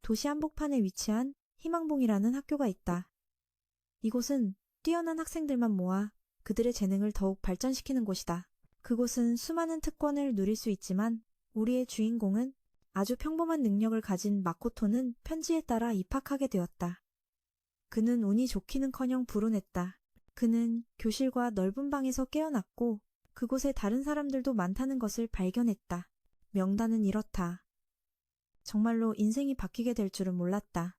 도시 한복판에 위치한 희망봉이라는 학교가 있다. 이곳은 뛰어난 학생들만 모아 그들의 재능을 더욱 발전시키는 곳이다. 그곳은 수많은 특권을 누릴 수 있지만 우리의 주인공은 아주 평범한 능력을 가진 마코토는 편지에 따라 입학하게 되었다. 그는 운이 좋기는커녕 불운했다. 그는 교실과 넓은 방에서 깨어났고 그곳에 다른 사람들도 많다는 것을 발견했다. 명단은 이렇다. 정말로 인생이 바뀌게 될 줄은 몰랐다.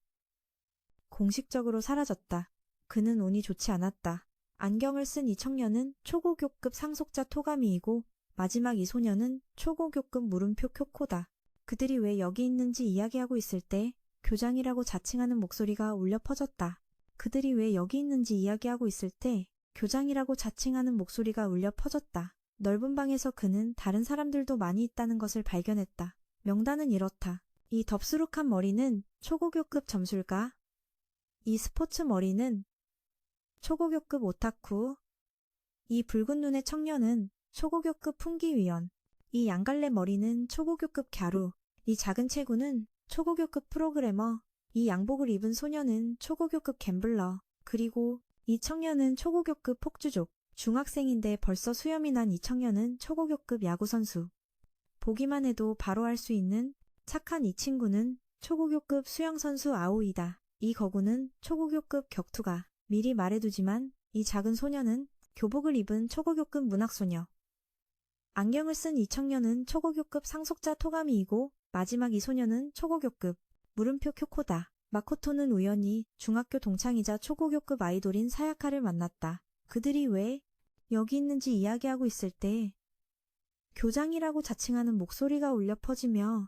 공식적으로 사라졌다. 그는 운이 좋지 않았다. 안경을 쓴 이 청년은 초고교급 상속자 토가미이고 마지막 이 소녀는 초고교급 물음표 쿄코다. 그들이 왜 여기 있는지 이야기하고 있을 때 교장이라고 자칭하는 목소리가 울려 퍼졌다. 그들이 왜 여기 있는지 이야기하고 있을 때 교장이라고 자칭하는 목소리가 울려 퍼졌다. 넓은 방에서 그는 다른 사람들도 많이 있다는 것을 발견했다. 명단은 이렇다. 이 덥수룩한 머리는 초고교급 점술가. 이 스포츠 머리는 초고교급 오타쿠. 이 붉은 눈의 청년은 초고교급 풍기위원. 이 양갈래 머리는 초고교급 갸루. 이 작은 체구는 초고교급 프로그래머. 이 양복을 입은 소녀는 초고교급 갬블러. 그리고 이 청년은 초고교급 폭주족. 중학생인데 벌써 수염이 난 이 청년은 초고교급 야구선수. 보기만 해도 바로 알 수 있는 착한 이 친구는 초고교급 수영선수 아오이다. 이 거구는 초고교급 격투가. 미리 말해두지만 이 작은 소녀는 교복을 입은 초고교급 문학소녀. 안경을 쓴 이 청년은 초고교급 상속자 토가미이고 마지막 이 소녀는 초고교급 물음표 쿄코다. 마코토는 우연히 중학교 동창이자 초고교급 아이돌인 사야카를 만났다. 그들이 왜 여기 있는지 이야기하고 있을 때 교장이라고 자칭하는 목소리가 울려 퍼지며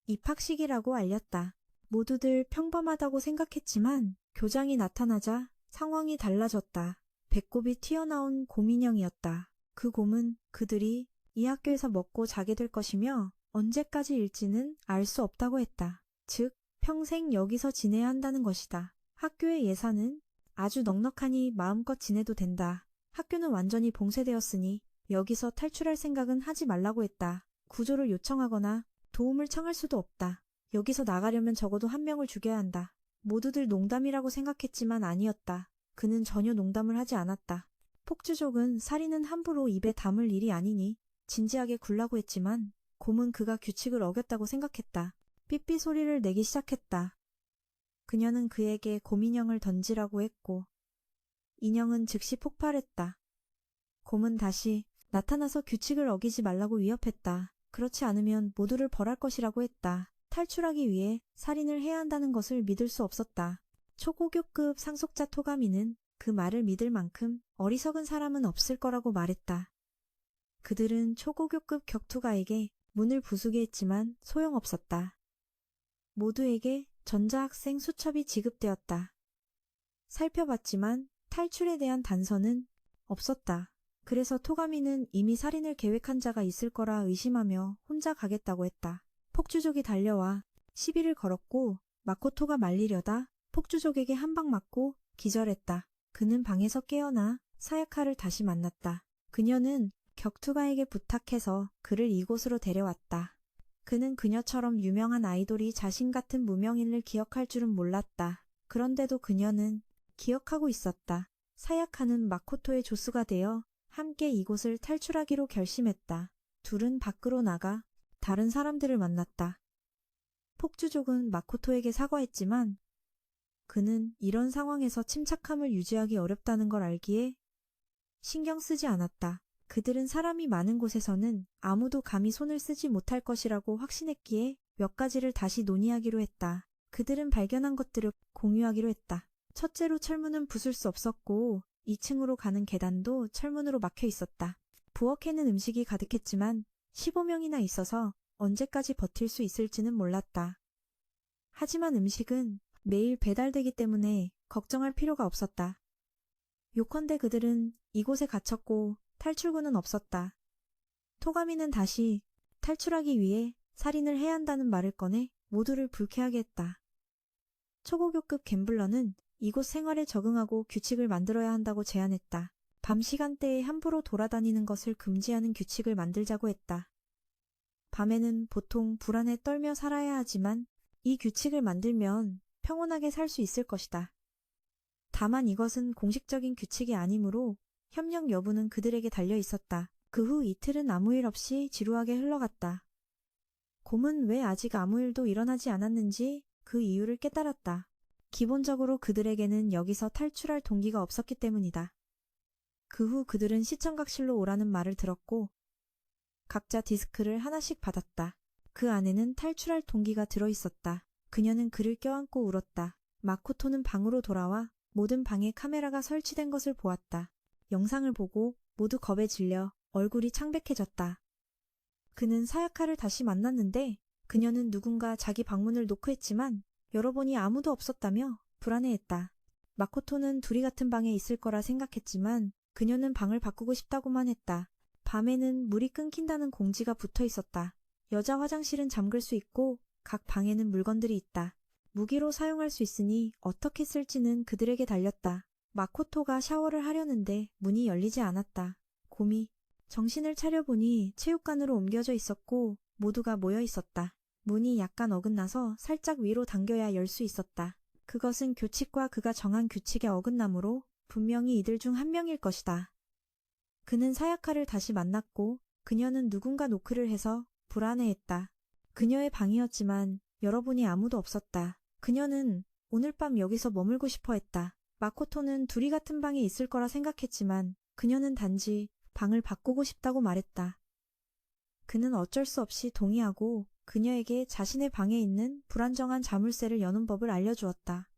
입학식이라고 알렸다. 모두들 평범하다고 생각했지만 교장이 나타나자 상황이 달라졌다. 배꼽이 튀어나온 곰인형이었다. 그 곰은 그들이 이 학교에서 먹고 자게 될 것이며 언제까지일지는 알 수 없다고 했다. 즉, 평생 여기서 지내야 한다는 것이다. 학교의 예산은 아주 넉넉하니 마음껏 지내도 된다. 학교는 완전히 봉쇄되었으니 여기서 탈출할 생각은 하지 말라고 했다. 구조를 요청하거나 도움을 청할 수도 없다. 여기서 나가려면 적어도 한 명을 죽여야 한다. 모두들 농담이라고 생각했지만 아니었다. 그는 전혀 농담을 하지 않았다. 폭주족은 살인은 함부로 입에 담을 일이 아니니 진지하게 굴라고 했지만 곰은 그가 규칙을 어겼다고 생각했다. 삐삐 소리를 내기 시작했다. 그녀는 그에게 곰인형을 던지라고 했고 인형은 즉시 폭발했다. 곰은 다시 나타나서 규칙을 어기지 말라고 위협했다. 그렇지 않으면 모두를 벌할 것이라고 했다. 탈출하기 위해 살인을 해야 한다는 것을 믿을 수 없었다. 초고교급 상속자 토가미는 그 말을 믿을 만큼 어리석은 사람은 없을 거라고 말했다. 그들은 초고교급 격투가에게 문을 부수게 했지만 소용없었다. 모두에게 전자학생 수첩이 지급되었다. 살펴봤지만 탈출에 대한 단서는 없었다. 그래서 토가미는 이미 살인을 계획한 자가 있을 거라 의심하며 혼자 가겠다고 했다. 폭주족이 달려와 시비를 걸었고 마코토가 말리려다 폭주족에게 한 방 맞고 기절했다. 그는 방에서 깨어나 사야카를 다시 만났다. 그녀는 격투가에게 부탁해서 그를 이곳으로 데려왔다. 그는 그녀처럼 유명한 아이돌이 자신 같은 무명인을 기억할 줄은 몰랐다. 그런데도 그녀는 기억하고 있었다. 사야카는 마코토의 조수가 되어 함께 이곳을 탈출하기로 결심했다. 둘은 밖으로 나가 다른 사람들을 만났다. 폭주족은 마코토에게 사과했지만 그는 이런 상황에서 침착함을 유지하기 어렵다는 걸 알기에 신경 쓰지 않았다. 그들은 사람이 많은 곳에서는 아무도 감히 손을 쓰지 못할 것이라고 확신했기에 몇 가지를 다시 논의하기로 했다. 그들은 발견한 것들을 공유하기로 했다. 첫째로 철문은 부술 수 없었고 2층으로 가는 계단도 철문으로 막혀 있었다. 부엌에는 음식이 가득했지만 15명이나 있어서 언제까지 버틸 수 있을지는 몰랐다. 하지만 음식은 매일 배달되기 때문에 걱정할 필요가 없었다. 요컨대 그들은 이곳에 갇혔고 탈출구는 없었다. 토가미는 다시 탈출하기 위해 살인을 해야 한다는 말을 꺼내 모두를 불쾌하게 했다. 초고교급 갬블러는 이곳 생활에 적응하고 규칙을 만들어야 한다고 제안했다. 밤 시간대에 함부로 돌아다니는 것을 금지하는 규칙을 만들자고 했다. 밤에는 보통 불안에 떨며 살아야 하지만 이 규칙을 만들면 평온하게 살 수 있을 것이다. 다만 이것은 공식적인 규칙이 아니므로 협력 여부는 그들에게 달려 있었다. 그 후 이틀은 아무 일 없이 지루하게 흘러갔다. 곰은 왜 아직 아무 일도 일어나지 않았는지 그 이유를 깨달았다. 기본적으로 그들에게는 여기서 탈출할 동기가 없었기 때문이다. 그 후 그들은 시청각실로 오라는 말을 들었고 각자 디스크를 하나씩 받았다. 그 안에는 탈출할 동기가 들어있었다. 그녀는 그를 껴안고 울었다. 마코토는 방으로 돌아와 모든 방에 카메라가 설치된 것을 보았다. 영상을 보고 모두 겁에 질려 얼굴이 창백해졌다. 그는 사야카를 다시 만났는데 그녀는 누군가 자기 방문을 노크했지만 열어보니 아무도 없었다며 불안해했다. 마코토는 둘이 같은 방에 있을 거라 생각했지만 그녀는 방을 바꾸고 싶다고만 했다. 밤에는 물이 끊긴다는 공지가 붙어 있었다. 여자 화장실은 잠글 수 있고 각 방에는 물건들이 있다. 무기로 사용할 수 있으니 어떻게 쓸지는 그들에게 달렸다. 마코토가 샤워를 하려는데 문이 열리지 않았다. 곰이 정신을 차려보니 체육관으로 옮겨져 있었고 모두가 모여 있었다. 문이 약간 어긋나서 살짝 위로 당겨야 열 수 있었다. 그것은 규칙과 그가 정한 규칙에 어긋나므로 분명히 이들 중 한 명일 것이다. 그는 사야카를 다시 만났고 그녀는 누군가 노크를 해서 불안해했다. 그녀의 방이었지만 열어보니 아무도 없었다. 그녀는 오늘 밤 여기서 머물고 싶어 했다. 마코토는 둘이 같은 방에 있을 거라 생각했지만 그녀는 단지 방을 바꾸고 싶다고 말했다. 그는 어쩔 수 없이 동의하고 그녀에게 자신의 방에 있는 불안정한 자물쇠를 여는 법을 알려주었다.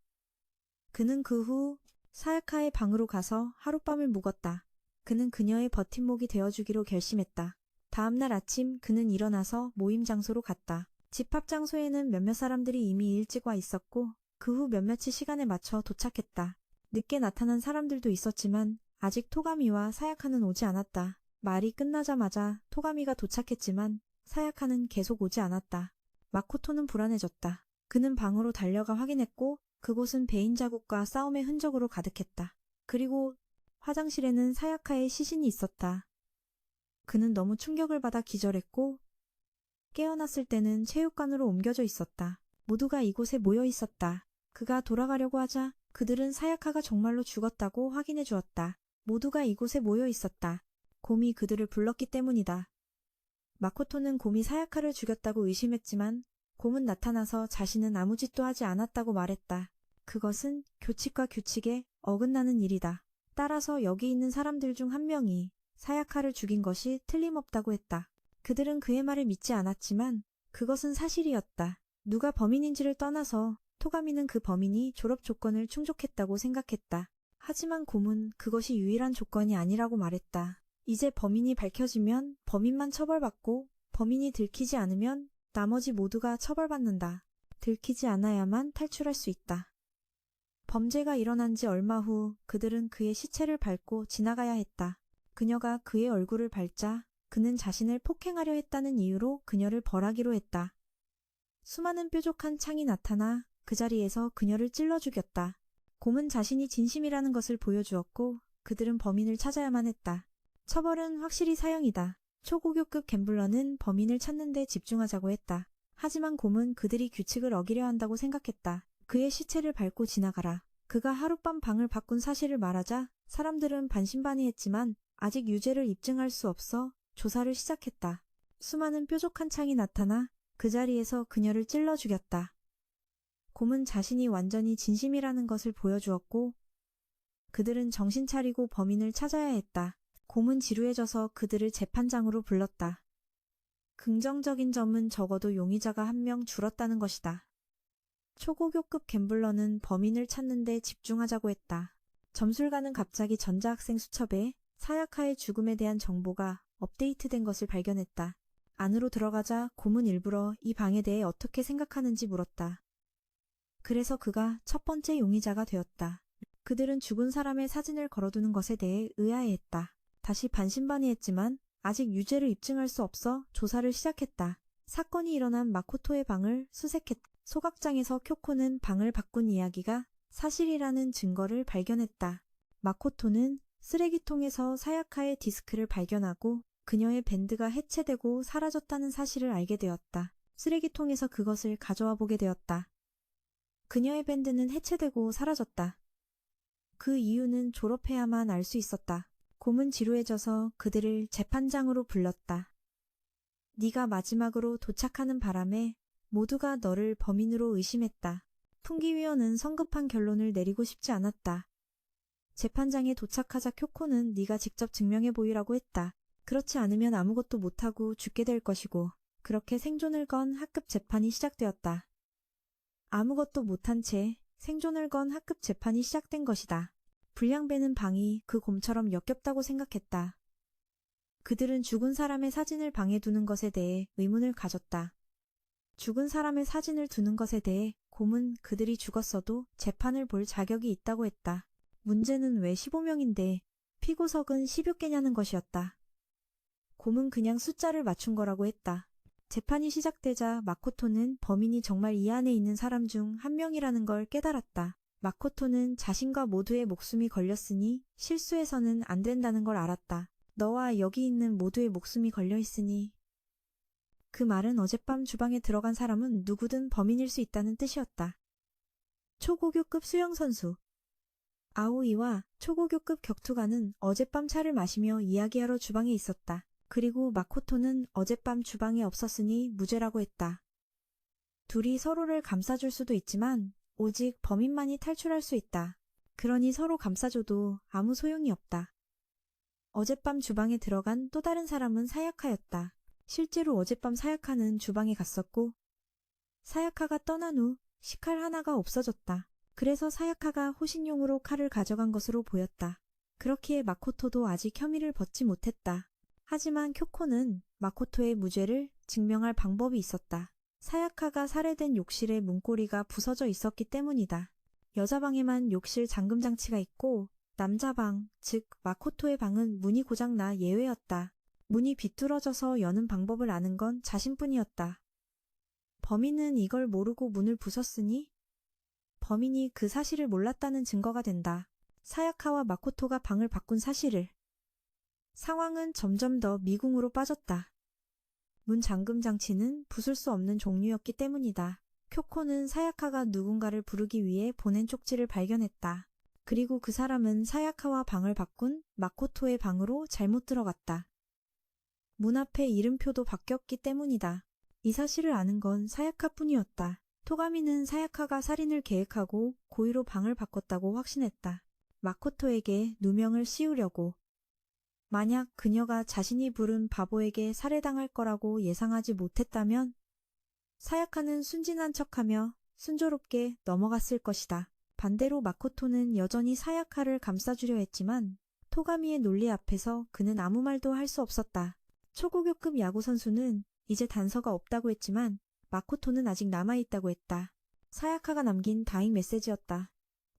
그는 그 후 사야카의 방으로 가서 하룻밤을 묵었다. 그는 그녀의 버팀목이 되어주기로 결심했다. 다음날 아침 그는 일어나서 모임 장소로 갔다. 집합 장소에는 몇몇 사람들이 이미 일찍 와 있었고 그 후 몇몇이 시간에 맞춰 도착했다. 늦게 나타난 사람들도 있었지만 아직 토가미와 사야카는 오지 않았다. 말이 끝나자마자 토가미가 도착했지만 사야카는 계속 오지 않았다. 마코토는 불안해졌다. 그는 방으로 달려가 확인했고 그곳은 베인 자국과 싸움의 흔적으로 가득했다. 그리고 화장실에는 사야카의 시신이 있었다. 그는 너무 충격을 받아 기절했고 깨어났을 때는 체육관으로 옮겨져 있었다. 모두가 이곳에 모여 있었다. 그가 돌아가려고 하자 그들은 사야카가 정말로 죽었다고 확인해 주었다. 모두가 이곳에 모여 있었다. 곰이 그들을 불렀기 때문이다. 마코토는 곰이 사야카를 죽였다고 의심했지만 곰은 나타나서 자신은 아무 짓도 하지 않았다고 말했다. 그것은 규칙과 규칙에 어긋나는 일이다. 따라서 여기 있는 사람들 중 한 명이 사야카를 죽인 것이 틀림없다고 했다. 그들은 그의 말을 믿지 않았지만 그것은 사실이었다. 누가 범인인지를 떠나서 토가미는 그 범인이 졸업 조건을 충족했다고 생각했다. 하지만 곰은 그것이 유일한 조건이 아니라고 말했다. 이제 범인이 밝혀지면 범인만 처벌받고 범인이 들키지 않으면 나머지 모두가 처벌받는다. 들키지 않아야만 탈출할 수 있다. 범죄가 일어난 지 얼마 후 그들은 그의 시체를 밟고 지나가야 했다. 그녀가 그의 얼굴을 밟자 그는 자신을 폭행하려 했다는 이유로 그녀를 벌하기로 했다. 수많은 뾰족한 창이 나타나 그 자리에서 그녀를 찔러 죽였다. 곰은 자신이 진심이라는 것을 보여주었고 그들은 범인을 찾아야만 했다. 처벌은 확실히 사형이다. 초고교급 갬블러는 범인을 찾는 데 집중하자고 했다. 하지만 곰은 그들이 규칙을 어기려 한다고 생각했다. 그의 시체를 밟고 지나가라. 그가 하룻밤 방을 바꾼 사실을 말하자 사람들은 반신반의했지만 아직 유죄를 입증할 수 없어 조사를 시작했다. 수많은 뾰족한 창이 나타나 그 자리에서 그녀를 찔러 죽였다. 곰은 자신이 완전히 진심이라는 것을 보여주었고 그들은 정신 차리고 범인을 찾아야 했다. 곰은 지루해져서 그들을 재판장으로 불렀다. 긍정적인 점은 적어도 용의자가 한 명 줄었다는 것이다. 초고교급 갬블러는 범인을 찾는 데 집중하자고 했다. 점술가는 갑자기 전자학생 수첩에 사야카의 죽음에 대한 정보가 업데이트된 것을 발견했다. 안으로 들어가자 곰은 일부러 이 방에 대해 어떻게 생각하는지 물었다. 그래서 그가 첫 번째 용의자가 되었다. 그들은 죽은 사람의 사진을 걸어두는 것에 대해 의아해했다. 다시 반신반의했지만 아직 유죄를 입증할 수 없어 조사를 시작했다. 사건이 일어난 마코토의 방을 수색했다. 소각장에서 쿄코는 방을 바꾼 이야기가 사실이라는 증거를 발견했다. 마코토는 쓰레기통에서 사야카의 디스크를 발견하고 그녀의 밴드가 해체되고 사라졌다는 사실을 알게 되었다. 쓰레기통에서 그것을 가져와 보게 되었다. 그녀의 밴드는 해체되고 사라졌다. 그 이유는 졸업해야만 알 수 있었다. 곰은 지루해져서 그들을 재판장으로 불렀다. 네가 마지막으로 도착하는 바람에 모두가 너를 범인으로 의심했다. 풍기위원은 성급한 결론을 내리고 싶지 않았다. 재판장에 도착하자 쿄코는 네가 직접 증명해 보이라고 했다. 그렇지 않으면 아무것도 못하고 죽게 될 것이고, 그렇게 생존을 건 학급 재판이 시작되었다. 아무것도 못한 채 생존을 건 학급 재판이 시작된 것이다. 불량배는 방이 그 곰처럼 역겹다고 생각했다. 그들은 죽은 사람의 사진을 방에 두는 것에 대해 의문을 가졌다. 죽은 사람의 사진을 두는 것에 대해 곰은 그들이 죽었어도 재판을 볼 자격이 있다고 했다. 문제는 왜 15명인데 피고석은 10여 개냐는 것이었다. 곰은 그냥 숫자를 맞춘 거라고 했다. 재판이 시작되자 마코토는 범인이 정말 이 안에 있는 사람 중 한 명이라는 걸 깨달았다. 마코토는 자신과 모두의 목숨이 걸렸으니 실수해서는 안 된다는 걸 알았다. 너와 여기 있는 모두의 목숨이 걸려 있으니. 그 말은 어젯밤 주방에 들어간 사람은 누구든 범인일 수 있다는 뜻이었다. 초고교급 수영선수 아오이와 초고교급 격투가는 어젯밤 차를 마시며 이야기하러 주방에 있었다. 그리고 마코토는 어젯밤 주방에 없었으니 무죄라고 했다. 둘이 서로를 감싸줄 수도 있지만 오직 범인만이 탈출할 수 있다. 그러니 서로 감싸줘도 아무 소용이 없다. 어젯밤 주방에 들어간 또 다른 사람은 사야카였다. 실제로 어젯밤 사야카는 주방에 갔었고 사야카가 떠난 후 식칼 하나가 없어졌다. 그래서 사야카가 호신용으로 칼을 가져간 것으로 보였다. 그렇기에 마코토도 아직 혐의를 벗지 못했다. 하지만 쿄코는 마코토의 무죄를 증명할 방법이 있었다. 사야카가 살해된 욕실의 문고리가 부서져 있었기 때문이다. 여자방에만 욕실 잠금장치가 있고 남자방, 즉 마코토의 방은 문이 고장나 예외였다. 문이 비뚤어져서 여는 방법을 아는 건 자신뿐이었다. 범인은 이걸 모르고 문을 부쉈으니 범인이 그 사실을 몰랐다는 증거가 된다. 사야카와 마코토가 방을 바꾼 사실을. 상황은 점점 더 미궁으로 빠졌다. 문 잠금 장치는 부술 수 없는 종류였기 때문이다. 쿄코는 사야카가 누군가를 부르기 위해 보낸 쪽지를 발견했다. 그리고 그 사람은 사야카와 방을 바꾼 마코토의 방으로 잘못 들어갔다. 문 앞에 이름표도 바뀌었기 때문이다. 이 사실을 아는 건 사야카뿐이었다. 토가미는 사야카가 살인을 계획하고 고의로 방을 바꿨다고 확신했다. 마코토에게 누명을 씌우려고. 만약 그녀가 자신이 부른 바보에게 살해당할 거라고 예상하지 못했다면 사야카는 순진한 척하며 순조롭게 넘어갔을 것이다. 반대로 마코토는 여전히 사야카를 감싸주려 했지만 토가미의 논리 앞에서 그는 아무 말도 할 수 없었다. 초고교급 야구 선수는 이제 단서가 없다고 했지만 마코토는 아직 남아있다고 했다. 사야카가 남긴 다잉 메시지였다.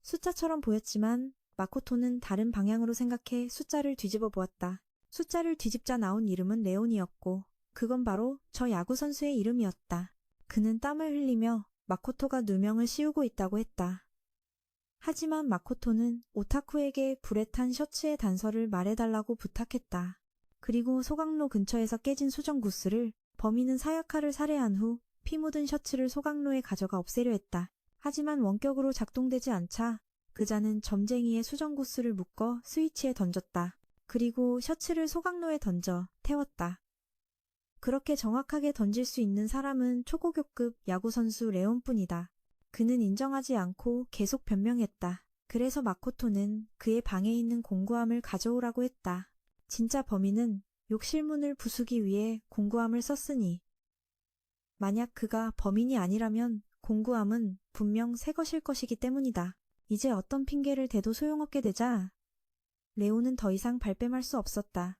숫자처럼 보였지만 마코토는 다른 방향으로 생각해 숫자를 뒤집어 보았다. 숫자를 뒤집자 나온 이름은 레온이었고 그건 바로 저 야구 선수의 이름이었다. 그는 땀을 흘리며 마코토가 누명을 씌우고 있다고 했다. 하지만 마코토는 오타쿠에게 불에 탄 셔츠의 단서를 말해달라고 부탁했다. 그리고 소각로 근처에서 깨진 수정 구스를 범인은 사야카를 살해한 후 피 묻은 셔츠를 소각로에 가져가 없애려 했다. 하지만 원격으로 작동되지 않자 그자는 점쟁이의 수정 구스를 묶어 스위치에 던졌다. 그리고 셔츠를 소각로에 던져 태웠다. 그렇게 정확하게 던질 수 있는 사람은 초고교급 야구선수 레온뿐이다. 그는 인정하지 않고 계속 변명했다. 그래서 마코토는 그의 방에 있는 공구함을 가져오라고 했다. 진짜 범인은 욕실문을 부수기 위해 공구함을 썼으니 만약 그가 범인이 아니라면 공구함은 분명 새 것일 것이기 때문이다. 이제 어떤 핑계를 대도 소용없게 되자 레오는 더 이상 발뺌할 수 없었다.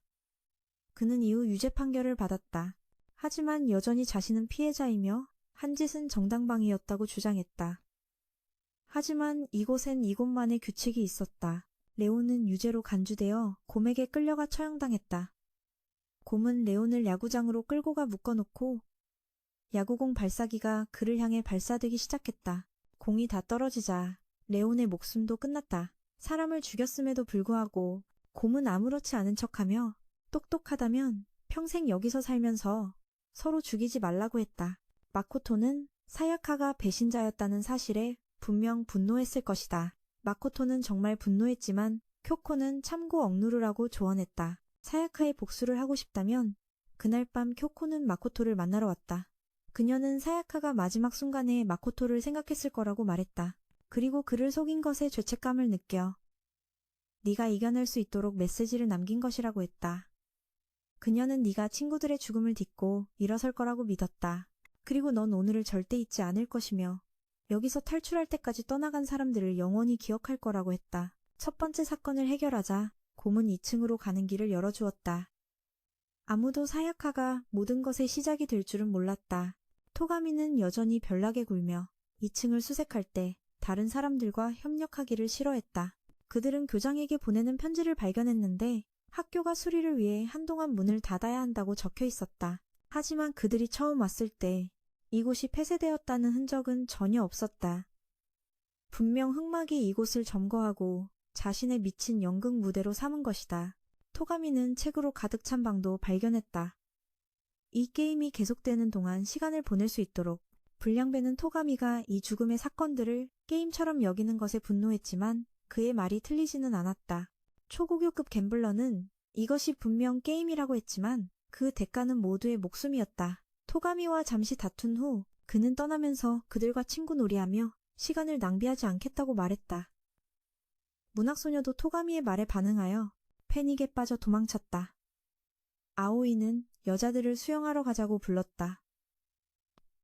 그는 이후 유죄 판결을 받았다. 하지만 여전히 자신은 피해자이며 한 짓은 정당방위였다고 주장했다. 하지만 이곳엔 이곳만의 규칙이 있었다. 레오는 유죄로 간주되어 곰에게 끌려가 처형당했다. 곰은 레온을 야구장으로 끌고 가 묶어놓고 야구공 발사기가 그를 향해 발사되기 시작했다. 공이 다 떨어지자 레온의 목숨도 끝났다. 사람을 죽였음에도 불구하고 곰은 아무렇지 않은 척하며 똑똑하다면 평생 여기서 살면서 서로 죽이지 말라고 했다. 마코토는 사야카가 배신자였다는 사실에 분명 분노했을 것이다. 마코토는 정말 분노했지만 쿄코는 참고 억누르라고 조언했다. 사야카의 복수를 하고 싶다면 그날 밤 쿄코는 마코토를 만나러 왔다. 그녀는 사야카가 마지막 순간에 마코토를 생각했을 거라고 말했다. 그리고 그를 속인 것에 죄책감을 느껴 네가 이겨낼 수 있도록 메시지를 남긴 것이라고 했다. 그녀는 네가 친구들의 죽음을 딛고 일어설 거라고 믿었다. 그리고 넌 오늘을 절대 잊지 않을 것이며 여기서 탈출할 때까지 떠나간 사람들을 영원히 기억할 거라고 했다. 첫 번째 사건을 해결하자 고문 2층으로 가는 길을 열어주었다. 아무도 사야카가 모든 것의 시작이 될 줄은 몰랐다. 토가미는 여전히 별나게 굴며 2층을 수색할 때 다른 사람들과 협력하기를 싫어했다. 그들은 교장에게 보내는 편지를 발견했는데 학교가 수리를 위해 한동안 문을 닫아야 한다고 적혀 있었다. 하지만 그들이 처음 왔을 때 이곳이 폐쇄되었다는 흔적은 전혀 없었다. 분명 흑막이 이곳을 점거하고 자신의 미친 연극 무대로 삼은 것이다. 토가미는 책으로 가득 찬 방도 발견했다. 이 게임이 계속되는 동안 시간을 보낼 수 있도록 불량배는 토가미가 이 죽음의 사건들을 게임처럼 여기는 것에 분노했지만 그의 말이 틀리지는 않았다. 초고교급 갬블러는 이것이 분명 게임이라고 했지만 그 대가는 모두의 목숨이었다. 토가미와 잠시 다툰 후 그는 떠나면서 그들과 친구놀이하며 시간을 낭비하지 않겠다고 말했다. 문학소녀도 토가미의 말에 반응하여 패닉에 빠져 도망쳤다. 아오이는 여자들을 수영하러 가자고 불렀다.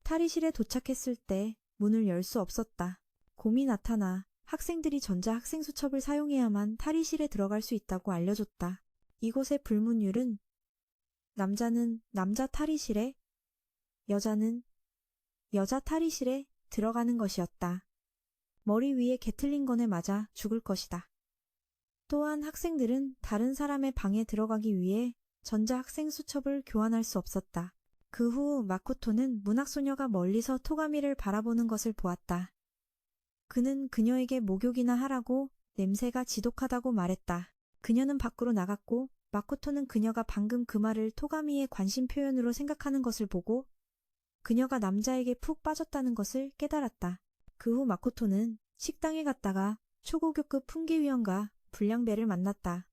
탈의실에 도착했을 때 문을 열 수 없었다. 곰이 나타나 학생들이 전자학생수첩을 사용해야만 탈의실에 들어갈 수 있다고 알려줬다. 이곳의 불문율은 남자는 남자 탈의실에, 여자는 여자 탈의실에 들어가는 것이었다. 머리 위에 게틀링건에 맞아 죽을 것이다. 또한 학생들은 다른 사람의 방에 들어가기 위해 전자학생 수첩을 교환할 수 없었다. 그 후 마코토는 문학소녀가 멀리서 토가미를 바라보는 것을 보았다. 그는 그녀에게 목욕이나 하라고 냄새가 지독하다고 말했다. 그녀는 밖으로 나갔고 마코토는 그녀가 방금 그 말을 토가미의 관심 표현으로 생각하는 것을 보고 그녀가 남자에게 푹 빠졌다는 것을 깨달았다. 그 후 마코토는 식당에 갔다가 초고교급 풍기위원과 불량배를 만났다.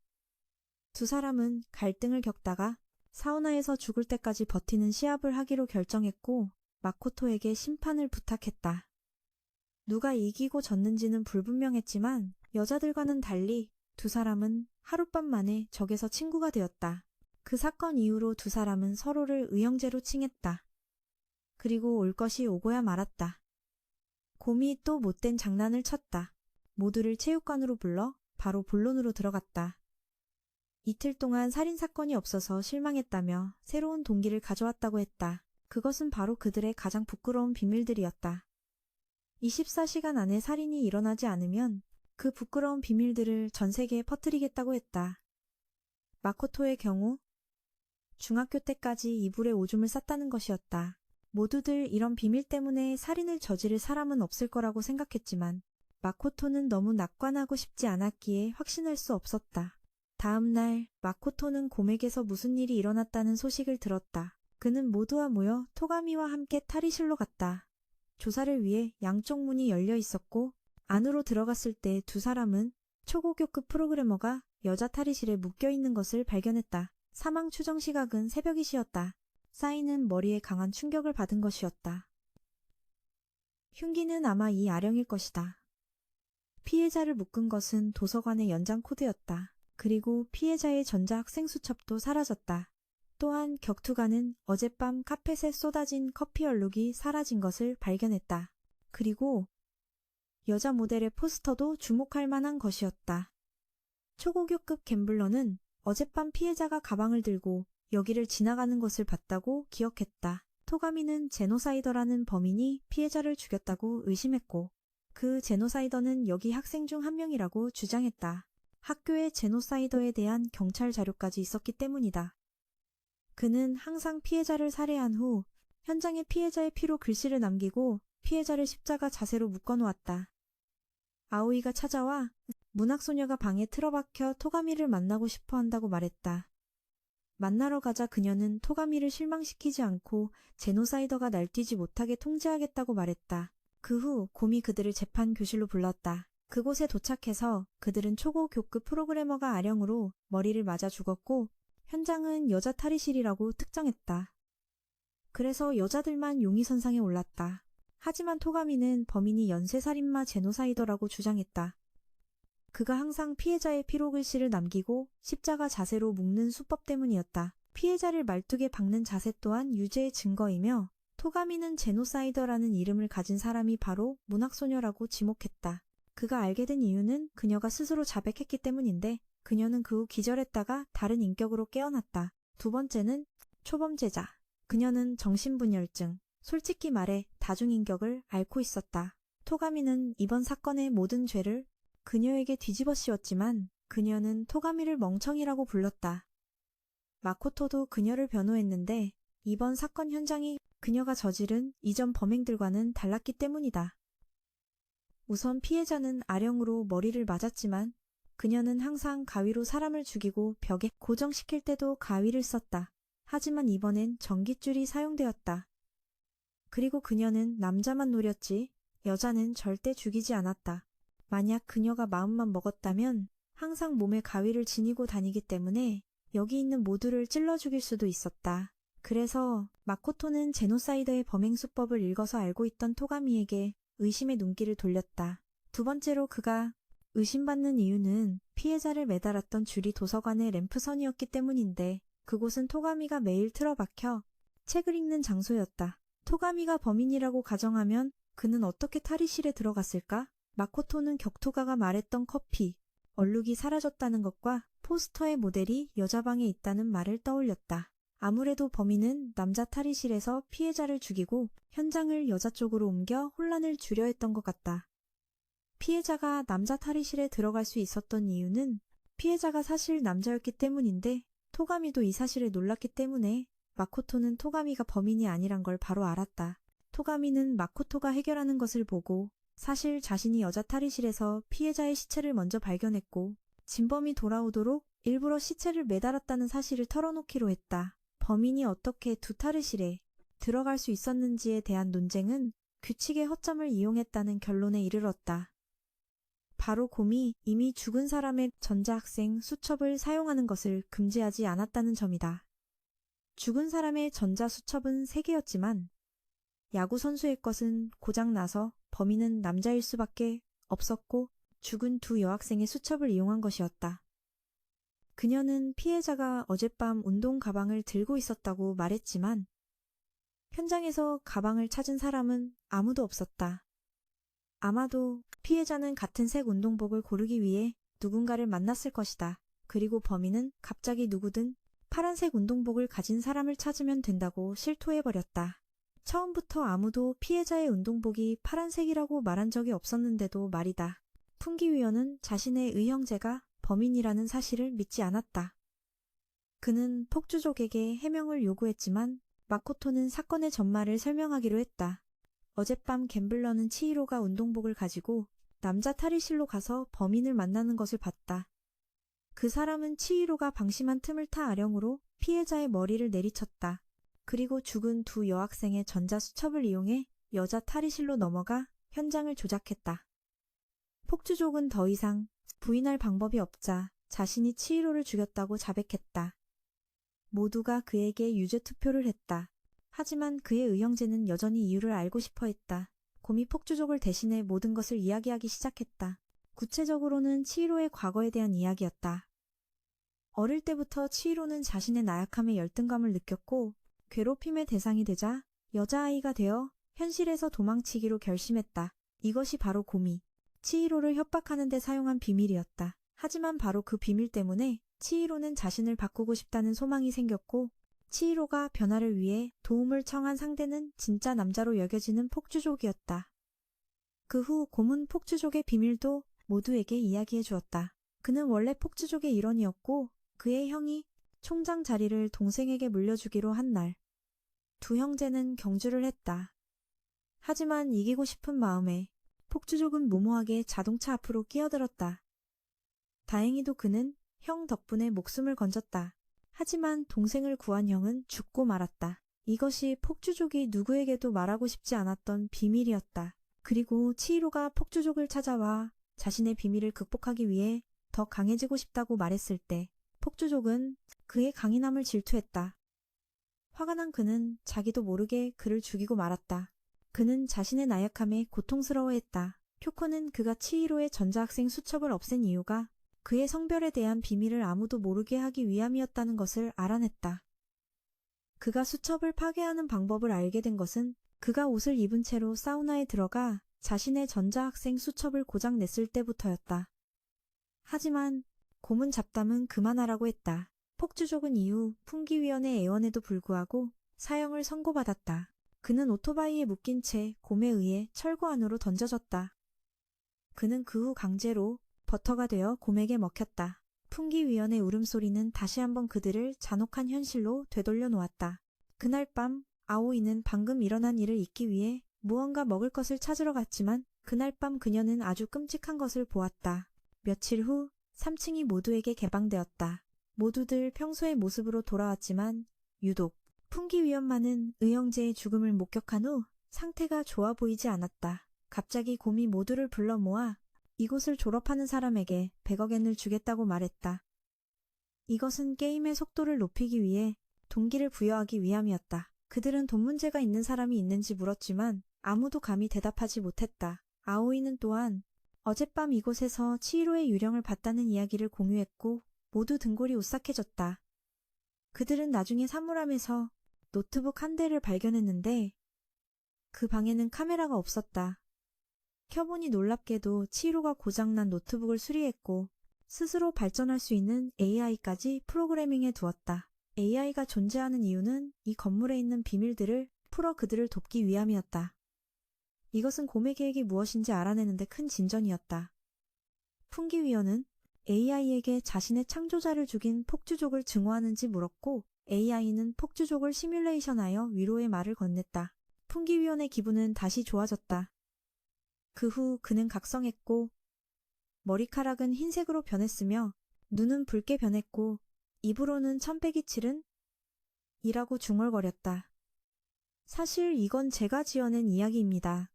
두 사람은 갈등을 겪다가 사우나에서 죽을 때까지 버티는 시합을 하기로 결정했고 마코토에게 심판을 부탁했다. 누가 이기고 졌는지는 불분명했지만 여자들과는 달리 두 사람은 하룻밤 만에 적에서 친구가 되었다. 그 사건 이후로 두 사람은 서로를 의형제로 칭했다. 그리고 올 것이 오고야 말았다. 곰이 또 못된 장난을 쳤다. 모두를 체육관으로 불러 바로 본론으로 들어갔다. 이틀 동안 살인사건이 없어서 실망했다며 새로운 동기를 가져왔다고 했다. 그것은 바로 그들의 가장 부끄러운 비밀들이었다. 24시간 안에 살인이 일어나지 않으면 그 부끄러운 비밀들을 전 세계에 퍼뜨리겠다고 했다. 마코토의 경우 중학교 때까지 이불에 오줌을 쌌다는 것이었다. 모두들 이런 비밀 때문에 살인을 저지를 사람은 없을 거라고 생각했지만 마코토는 너무 낙관하고 싶지 않았기에 확신할 수 없었다. 다음 날 마코토는 곰에게서 무슨 일이 일어났다는 소식을 들었다. 그는 모두와 모여 토가미와 함께 탈의실로 갔다. 조사를 위해 양쪽 문이 열려 있었고 안으로 들어갔을 때 두 사람은 초고교급 프로그래머가 여자 탈의실에 묶여있는 것을 발견했다. 사망 추정 시각은 새벽이시였다. 사인은 머리에 강한 충격을 받은 것이었다. 흉기는 아마 이 아령일 것이다. 피해자를 묶은 것은 도서관의 연장 코드였다. 그리고 피해자의 전자학생 수첩도 사라졌다. 또한 격투가는 어젯밤 카펫에 쏟아진 커피 얼룩이 사라진 것을 발견했다. 그리고 여자 모델의 포스터도 주목할 만한 것이었다. 초고교급 갬블러는 어젯밤 피해자가 가방을 들고 여기를 지나가는 것을 봤다고 기억했다. 토가미는 제노사이더라는 범인이 피해자를 죽였다고 의심했고 그 제노사이더는 여기 학생 중 한 명이라고 주장했다. 학교에 제노사이더에 대한 경찰 자료까지 있었기 때문이다. 그는 항상 피해자를 살해한 후 현장에 피해자의 피로 글씨를 남기고 피해자를 십자가 자세로 묶어놓았다. 아오이가 찾아와 문학소녀가 방에 틀어박혀 토가미를 만나고 싶어 한다고 말했다. 만나러 가자 그녀는 토가미를 실망시키지 않고 제노사이더가 날뛰지 못하게 통제하겠다고 말했다. 그 후 곰이 그들을 재판 교실로 불렀다. 그곳에 도착해서 그들은 초고 교급 프로그래머가 아령으로 머리를 맞아 죽었고 현장은 여자 탈의실이라고 특정했다. 그래서 여자들만 용의선상에 올랐다. 하지만 토가미는 범인이 연쇄살인마 제노사이더라고 주장했다. 그가 항상 피해자의 피로글씨를 남기고 십자가 자세로 묶는 수법 때문이었다. 피해자를 말뚝에 박는 자세 또한 유죄의 증거이며 토가미는 제노사이더라는 이름을 가진 사람이 바로 문학소녀라고 지목했다. 그가 알게 된 이유는 그녀가 스스로 자백했기 때문인데 그녀는 그 후 기절했다가 다른 인격으로 깨어났다. 두 번째는 초범죄자. 그녀는 정신분열증, 솔직히 말해 다중인격을 앓고 있었다. 토가미는 이번 사건의 모든 죄를 그녀에게 뒤집어 씌웠지만 그녀는 토가미를 멍청이라고 불렀다. 마코토도 그녀를 변호했는데 이번 사건 현장이 그녀가 저지른 이전 범행들과는 달랐기 때문이다. 우선 피해자는 아령으로 머리를 맞았지만 그녀는 항상 가위로 사람을 죽이고 벽에 고정시킬 때도 가위를 썼다. 하지만 이번엔 전깃줄이 사용되었다. 그리고 그녀는 남자만 노렸지 여자는 절대 죽이지 않았다. 만약 그녀가 마음만 먹었다면 항상 몸에 가위를 지니고 다니기 때문에 여기 있는 모두를 찔러 죽일 수도 있었다. 그래서 마코토는 제노사이더의 범행 수법을 읽어서 알고 있던 토가미에게 의심의 눈길을 돌렸다. 두 번째로 그가 의심받는 이유는 피해자를 매달았던 줄이 도서관의 램프선이었기 때문인데 그곳은 토가미가 매일 틀어박혀 책을 읽는 장소였다. 토가미가 범인이라고 가정하면 그는 어떻게 탈의실에 들어갔을까? 마코토는 격투가가 말했던 커피, 얼룩이 사라졌다는 것과 포스터의 모델이 여자방에 있다는 말을 떠올렸다. 아무래도 범인은 남자 탈의실에서 피해자를 죽이고 현장을 여자 쪽으로 옮겨 혼란을 주려 했던 것 같다. 피해자가 남자 탈의실에 들어갈 수 있었던 이유는 피해자가 사실 남자였기 때문인데 토가미도 이 사실에 놀랐기 때문에 마코토는 토가미가 범인이 아니란 걸 바로 알았다. 토가미는 마코토가 해결하는 것을 보고 사실 자신이 여자 탈의실에서 피해자의 시체를 먼저 발견했고 진범이 돌아오도록 일부러 시체를 매달았다는 사실을 털어놓기로 했다. 범인이 어떻게 두 탈의실에 들어갈 수 있었는지에 대한 논쟁은 규칙의 허점을 이용했다는 결론에 이르렀다. 바로 곰이 이미 죽은 사람의 전자학생 수첩을 사용하는 것을 금지하지 않았다는 점이다. 죽은 사람의 전자수첩은 3개였지만 야구선수의 것은 고장나서 범인은 남자일 수밖에 없었고 죽은 두 여학생의 수첩을 이용한 것이었다. 그녀는 피해자가 어젯밤 운동 가방을 들고 있었다고 말했지만 현장에서 가방을 찾은 사람은 아무도 없었다. 아마도 피해자는 같은 색 운동복을 고르기 위해 누군가를 만났을 것이다. 그리고 범인은 갑자기 누구든 파란색 운동복을 가진 사람을 찾으면 된다고 실토해버렸다. 처음부터 아무도 피해자의 운동복이 파란색이라고 말한 적이 없었는데도 말이다. 풍기위원은 자신의 의형제가 범인이라는 사실을 믿지 않았다. 그는 폭주족에게 해명을 요구했지만 마코토는 사건의 전말을 설명하기로 했다. 어젯밤 갬블러는 치히로가 운동복을 가지고 남자 탈의실로 가서 범인을 만나는 것을 봤다. 그 사람은 치히로가 방심한 틈을 타 아령으로 피해자의 머리를 내리쳤다. 그리고 죽은 두 여학생의 전자수첩을 이용해 여자 탈의실로 넘어가 현장을 조작했다. 폭주족은 더 이상 부인할 방법이 없자 자신이 치히로를 죽였다고 자백했다. 모두가 그에게 유죄 투표를 했다. 하지만 그의 의형제는 여전히 이유를 알고 싶어 했다. 곰이 폭주족을 대신해 모든 것을 이야기하기 시작했다. 구체적으로는 치히로의 과거에 대한 이야기였다. 어릴 때부터 치히로는 자신의 나약함에 열등감을 느꼈고 괴롭힘의 대상이 되자 여자아이가 되어 현실에서 도망치기로 결심했다. 이것이 바로 곰이 치히로를 협박하는 데 사용한 비밀이었다. 하지만 바로 그 비밀 때문에 치히로는 자신을 바꾸고 싶다는 소망이 생겼고 치히로가 변화를 위해 도움을 청한 상대는 진짜 남자로 여겨지는 폭주족이었다. 그 후 곰은 폭주족의 비밀도 모두에게 이야기해 주었다. 그는 원래 폭주족의 일원이었고 그의 형이 총장 자리를 동생에게 물려주기로 한 날, 두 형제는 경주를 했다. 하지만 이기고 싶은 마음에 폭주족은 무모하게 자동차 앞으로 끼어들었다. 다행히도 그는 형 덕분에 목숨을 건졌다. 하지만 동생을 구한 형은 죽고 말았다. 이것이 폭주족이 누구에게도 말하고 싶지 않았던 비밀이었다. 그리고 치히로가 폭주족을 찾아와 자신의 비밀을 극복하기 위해 더 강해지고 싶다고 말했을 때 폭주족은 그의 강인함을 질투했다. 화가 난 그는 자기도 모르게 그를 죽이고 말았다. 그는 자신의 나약함에 고통스러워했다. 쿄코는 그가 치히로의 전자학생 수첩을 없앤 이유가 그의 성별에 대한 비밀을 아무도 모르게 하기 위함이었다는 것을 알아냈다. 그가 수첩을 파괴하는 방법을 알게 된 것은 그가 옷을 입은 채로 사우나에 들어가 자신의 전자학생 수첩을 고장냈을 때부터였다. 하지만 고문 잡담은 그만하라고 했다. 폭주족은 이후 풍기위원의 애원에도 불구하고 사형을 선고받았다. 그는 오토바이에 묶인 채 곰에 의해 철거 안으로 던져졌다. 그는 그 후 강제로 버터가 되어 곰에게 먹혔다. 풍기위원의 울음소리는 다시 한번 그들을 잔혹한 현실로 되돌려 놓았다. 그날 밤 아오이는 방금 일어난 일을 잊기 위해 무언가 먹을 것을 찾으러 갔지만 그날 밤 그녀는 아주 끔찍한 것을 보았다. 며칠 후 3층이 모두에게 개방되었다. 모두들 평소의 모습으로 돌아왔지만 유독 풍기위원만은 의형제의 죽음을 목격한 후 상태가 좋아 보이지 않았다. 갑자기 곰이 모두를 불러 모아 이곳을 졸업하는 사람에게 100억엔을 주겠다고 말했다. 이것은 게임의 속도를 높이기 위해 동기를 부여하기 위함이었다. 그들은 돈 문제가 있는 사람이 있는지 물었지만 아무도 감히 대답하지 못했다. 아오이는 또한 어젯밤 이곳에서 치히로의 유령을 봤다는 이야기를 공유했고 모두 등골이 오싹해졌다. 그들은 나중에 사물함에서 노트북 한 대를 발견했는데 그 방에는 카메라가 없었다. 켜보니 놀랍게도 치히로가 고장난 노트북을 수리했고 스스로 발전할 수 있는 AI까지 프로그래밍해 두었다. AI가 존재하는 이유는 이 건물에 있는 비밀들을 풀어 그들을 돕기 위함이었다. 이것은 곰의 계획이 무엇인지 알아내는데 큰 진전이었다. 풍기위원은 AI에게 자신의 창조자를 죽인 폭주족을 증오하는지 물었고 AI는 폭주족을 시뮬레이션하여 위로의 말을 건넸다. 풍기위원의 기분은 다시 좋아졌다. 그 후 그는 각성했고 머리카락은 흰색으로 변했으며 눈은 붉게 변했고 입으로는 천백이 칠은 이라고 중얼거렸다. 사실 이건 제가 지어낸 이야기입니다.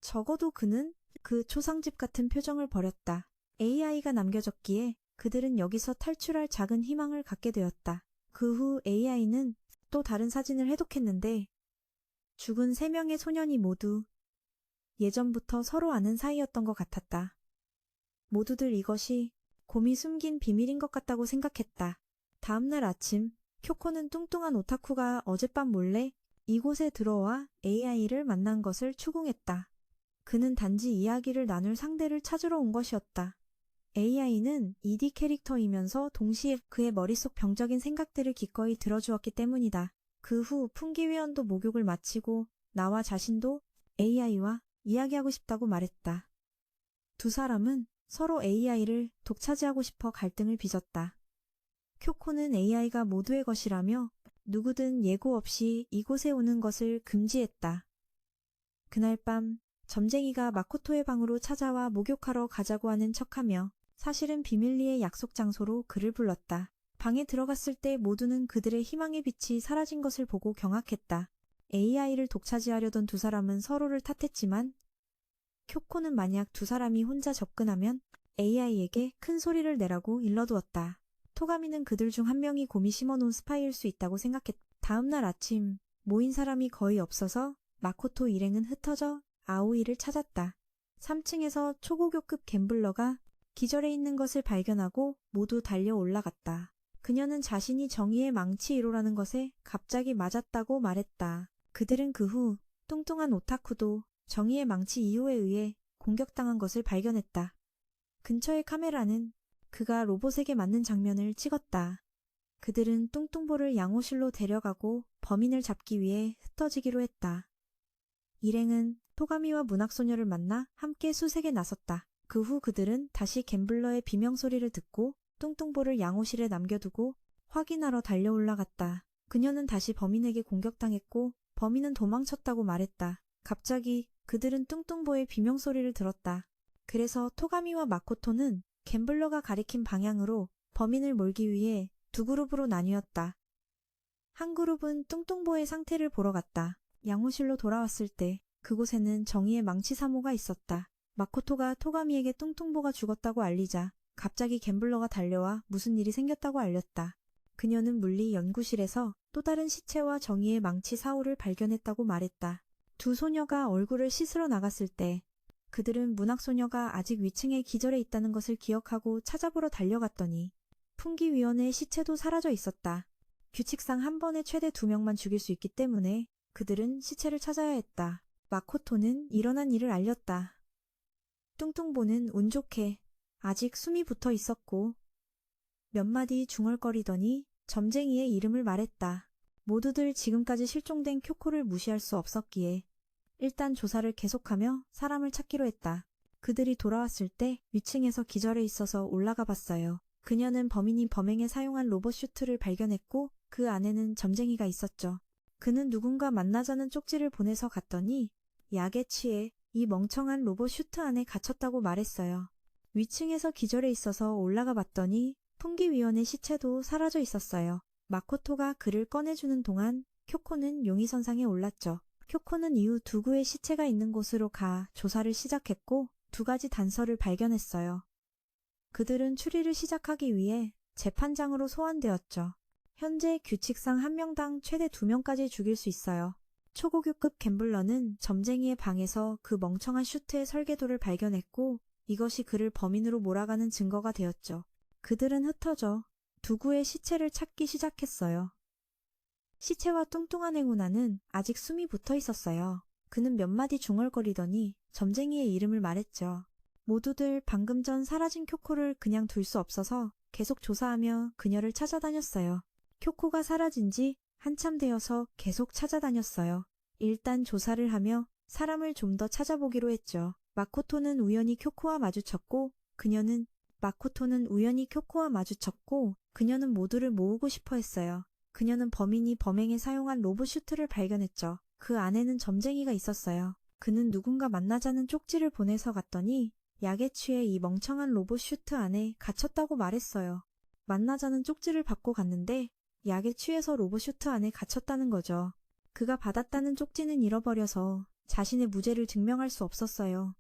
적어도 그는 그 초상집 같은 표정을 버렸다. AI가 남겨졌기에 그들은 여기서 탈출할 작은 희망을 갖게 되었다. 그 후 AI는 또 다른 사진을 해독했는데 죽은 3명의 소년이 모두 예전부터 서로 아는 사이였던 것 같았다. 모두들 이것이 곰이 숨긴 비밀인 것 같다고 생각했다. 다음날 아침 쿄코는 뚱뚱한 오타쿠가 어젯밤 몰래 이곳에 들어와 AI를 만난 것을 추궁했다. 그는 단지 이야기를 나눌 상대를 찾으러 온 것이었다. AI는 2D 캐릭터이면서 동시에 그의 머릿속 병적인 생각들을 기꺼이 들어주었기 때문이다. 그 후 풍기위원도 목욕을 마치고 나와 자신도 AI와 이야기하고 싶다고 말했다. 두 사람은 서로 AI를 독차지하고 싶어 갈등을 빚었다. 쿄코는 AI가 모두의 것이라며 누구든 예고 없이 이곳에 오는 것을 금지했다. 그날 밤 점쟁이가 마코토의 방으로 찾아와 목욕하러 가자고 하는 척하며 사실은 비밀리에 약속 장소로 그를 불렀다. 방에 들어갔을 때 모두는 그들의 희망의 빛이 사라진 것을 보고 경악했다. AI를 독차지하려던 두 사람은 서로를 탓했지만 쿄코는 만약 두 사람이 혼자 접근하면 AI에게 큰 소리를 내라고 일러두었다. 토가미는 그들 중 한 명이 곰이 심어놓은 스파이일 수 있다고 생각했다. 다음날 아침 모인 사람이 거의 없어서 마코토 일행은 흩어져 아오이를 찾았다. 3층에서 초고교급 갬블러가 기절해 있는 것을 발견하고 모두 달려 올라갔다. 그녀는 자신이 정의의 망치 1호라는 것에 갑자기 맞았다고 말했다. 그들은 그 후 뚱뚱한 오타쿠도 정의의 망치 2호에 의해 공격당한 것을 발견했다. 근처의 카메라는 그가 로봇에게 맞는 장면을 찍었다. 그들은 뚱뚱보를 양호실로 데려가고 범인을 잡기 위해 흩어지기로 했다. 일행은 토가미와 문학소녀를 만나 함께 수색에 나섰다. 그 후 그들은 다시 갬블러의 비명소리를 듣고 뚱뚱보를 양호실에 남겨두고 확인하러 달려 올라갔다. 그녀는 다시 범인에게 공격당했고 범인은 도망쳤다고 말했다. 갑자기 그들은 뚱뚱보의 비명소리를 들었다. 그래서 토가미와 마코토는 갬블러가 가리킨 방향으로 범인을 몰기 위해 두 그룹으로 나뉘었다. 한 그룹은 뚱뚱보의 상태를 보러 갔다. 양호실로 돌아왔을 때 그곳에는 정의의 망치 사모가 있었다. 마코토가 토가미에게 뚱뚱보가 죽었다고 알리자 갑자기 갬블러가 달려와 무슨 일이 생겼다고 알렸다. 그녀는 물리 연구실에서 또 다른 시체와 정의의 망치 사오를 발견했다고 말했다. 두 소녀가 얼굴을 씻으러 나갔을 때 그들은 문학소녀가 아직 위층에 기절해 있다는 것을 기억하고 찾아보러 달려갔더니 풍기위원의 시체도 사라져 있었다. 규칙상 한 번에 최대 2명만 죽일 수 있기 때문에 그들은 시체를 찾아야 했다. 마코토는 일어난 일을 알렸다. 뚱뚱보는 운 좋게 아직 숨이 붙어 있었고 몇 마디 중얼거리더니 점쟁이의 이름을 말했다. 모두들 지금까지 실종된 쿄코를 무시할 수 없었기에 일단 조사를 계속하며 사람을 찾기로 했다. 그들이 돌아왔을 때 위층에서 기절해 있어서 올라가 봤어요. 그녀는 범인이 범행에 사용한 로봇 슈트를 발견했고 그 안에는 점쟁이가 있었죠. 그는 누군가 만나자는 쪽지를 보내서 갔더니 약에 취해 이 멍청한 로봇 슈트 안에 갇혔다고 말했어요. 위층에서 기절해 있어서 올라가 봤더니 풍기위원의 시체도 사라져 있었어요. 마코토가 그를 꺼내주는 동안 쿄코는 용의선상에 올랐죠. 쿄코는 이후 두구의 시체가 있는 곳으로 가 조사를 시작했고 2가지 단서를 발견했어요. 그들은 추리를 시작하기 위해 재판장으로 소환되었죠. 현재 규칙상 한 명당 최대 2명까지 죽일 수 있어요. 초고교급 갬블러는 점쟁이의 방에서 그 멍청한 슈트의 설계도를 발견했고 이것이 그를 범인으로 몰아가는 증거가 되었죠. 그들은 흩어져 두구의 시체를 찾기 시작했어요. 시체와 뚱뚱한 행운아는 아직 숨이 붙어 있었어요. 그는 몇 마디 중얼거리더니 점쟁이의 이름을 말했죠. 모두들 방금 전 사라진 쿄코를 그냥 둘 수 없어서 계속 조사하며 그녀를 찾아다녔어요. 쿄코가 사라진 지 한참 되어서 계속 찾아다녔어요. 일단 조사를 하며 사람을 좀 더 찾아보기로 했죠. 마코토는 우연히 쿄코와 마주쳤고 그녀는 모두를 모으고 싶어 했어요. 그녀는 범인이 범행에 사용한 로봇 슈트를 발견했죠. 그 안에는 점쟁이가 있었어요. 그는 누군가 만나자는 쪽지를 보내서 갔더니 약에 취해 이 멍청한 로봇 슈트 안에 갇혔다고 말했어요. 만나자는 쪽지를 받고 갔는데 약에 취해서 로봇 슈트 안에 갇혔다는 거죠. 그가 받았다는 쪽지는 잃어버려서 자신의 무죄를 증명할 수 없었어요.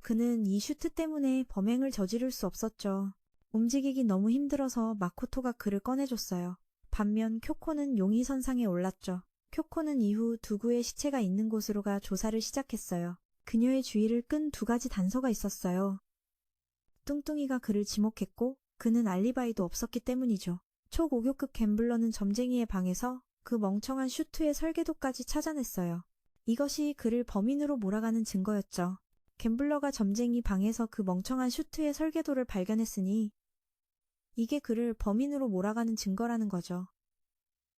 그는 이 슈트 때문에 범행을 저지를 수 없었죠. 움직이기 너무 힘들어서 마코토가 그를 꺼내줬어요. 반면 쿄코는 용의선상에 올랐죠. 쿄코는 이후 두구의 시체가 있는 곳으로 가 조사를 시작했어요. 그녀의 주의를 끈 2가지 단서가 있었어요. 뚱뚱이가 그를 지목했고 그는 알리바이도 없었기 때문이죠. 초고교급 갬블러는 점쟁이의 방에서 그 멍청한 슈트의 설계도까지 찾아냈어요. 이것이 그를 범인으로 몰아가는 증거였죠. 갬블러가 점쟁이 방에서 그 멍청한 슈트의 설계도를 발견했으니 이게 그를 범인으로 몰아가는 증거라는 거죠.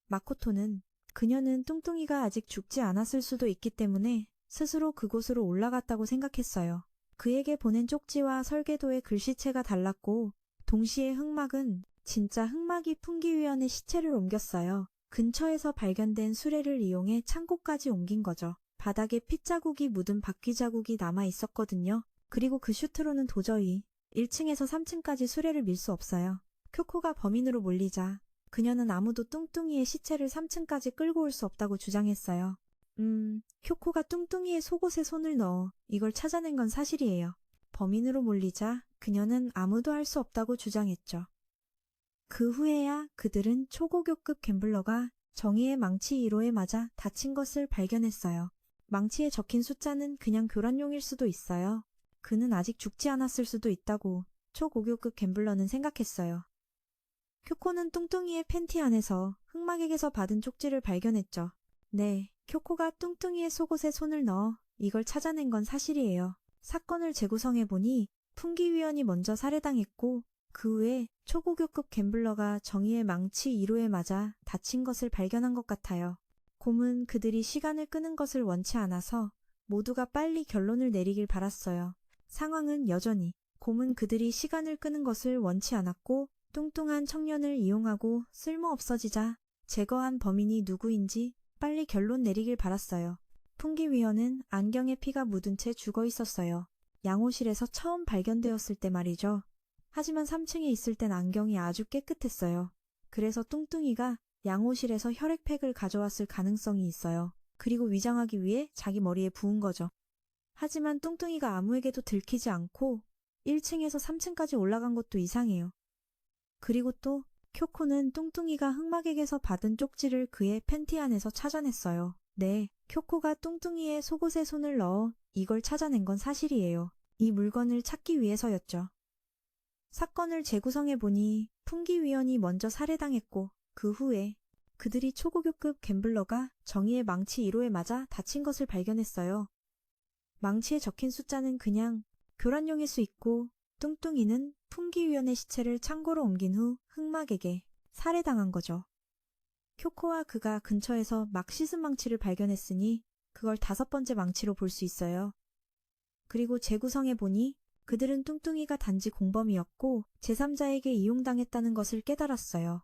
마코토는 그녀는 뚱뚱이가 아직 죽지 않았을 수도 있기 때문에 스스로 그곳으로 올라갔다고 생각했어요. 그에게 보낸 쪽지와 설계도의 글씨체가 달랐고 동시에 흑막은 진짜 흑막이 풍기위원의 시체를 옮겼어요. 근처에서 발견된 수레를 이용해 창고까지 옮긴 거죠. 바닥에 핏자국이 묻은 바퀴 자국이 남아 있었거든요. 그리고 그 슈트로는 도저히 1층에서 3층까지 수레를 밀 수 없어요. 쿄코가 범인으로 몰리자 그녀는 아무도 뚱뚱이의 시체를 3층까지 끌고 올 수 없다고 주장했어요. 쿄코가 뚱뚱이의 속옷에 손을 넣어 이걸 찾아낸 건 사실이에요. 범인으로 몰리자 그녀는 아무도 할 수 없다고 주장했죠. 그 후에야 그들은 초고교급 갬블러가 정의의 망치 1호에 맞아 다친 것을 발견했어요. 망치에 적힌 숫자는 그냥 교란용일 수도 있어요. 그는 아직 죽지 않았을 수도 있다고 초고교급 갬블러는 생각했어요. 쿄코는 뚱뚱이의 팬티 안에서 흑막에게서 받은 쪽지를 발견했죠. 네, 쿄코가 뚱뚱이의 속옷에 손을 넣어 이걸 찾아낸 건 사실이에요. 사건을 재구성해보니 풍기위원이 먼저 살해당했고 그 후에 초고교급 갬블러가 정의의 망치 1호에 맞아 다친 것을 발견한 것 같아요. 곰은 그들이 시간을 끄는 것을 원치 않아서 모두가 빨리 결론을 내리길 바랐어요. 상황은 여전히 곰은 그들이 시간을 끄는 것을 원치 않았고 뚱뚱한 청년을 이용하고 쓸모없어지자 제거한 범인이 누구인지 빨리 결론 내리길 바랐어요. 풍기위원은 안경에 피가 묻은 채 죽어 있었어요. 양호실에서 처음 발견되었을 때 말이죠. 하지만 3층에 있을 땐 안경이 아주 깨끗했어요. 그래서 뚱뚱이가 양호실에서 혈액팩을 가져왔을 가능성이 있어요. 그리고 위장하기 위해 자기 머리에 부은 거죠. 하지만 뚱뚱이가 아무에게도 들키지 않고 1층에서 3층까지 올라간 것도 이상해요. 그리고 또 쿄코는 뚱뚱이가 흑막에게서 받은 쪽지를 그의 팬티 안에서 찾아냈어요. 네, 쿄코가 뚱뚱이의 속옷에 손을 넣어 이걸 찾아낸 건 사실이에요. 이 물건을 찾기 위해서였죠. 사건을 재구성해보니 풍기위원이 먼저 살해당했고 그 후에 그들이 초고교급 갬블러가 정의의 망치 1호에 맞아 다친 것을 발견했어요. 망치에 적힌 숫자는 그냥 교란용일 수 있고 뚱뚱이는 풍기위원의 시체를 창고로 옮긴 후 흑막에게 살해당한 거죠. 쿄코와 그가 근처에서 막 씻은 망치를 발견했으니 그걸 5번째 망치로 볼 수 있어요. 그리고 재구성해보니 그들은 뚱뚱이가 단지 공범이었고 제3자에게 이용당했다는 것을 깨달았어요.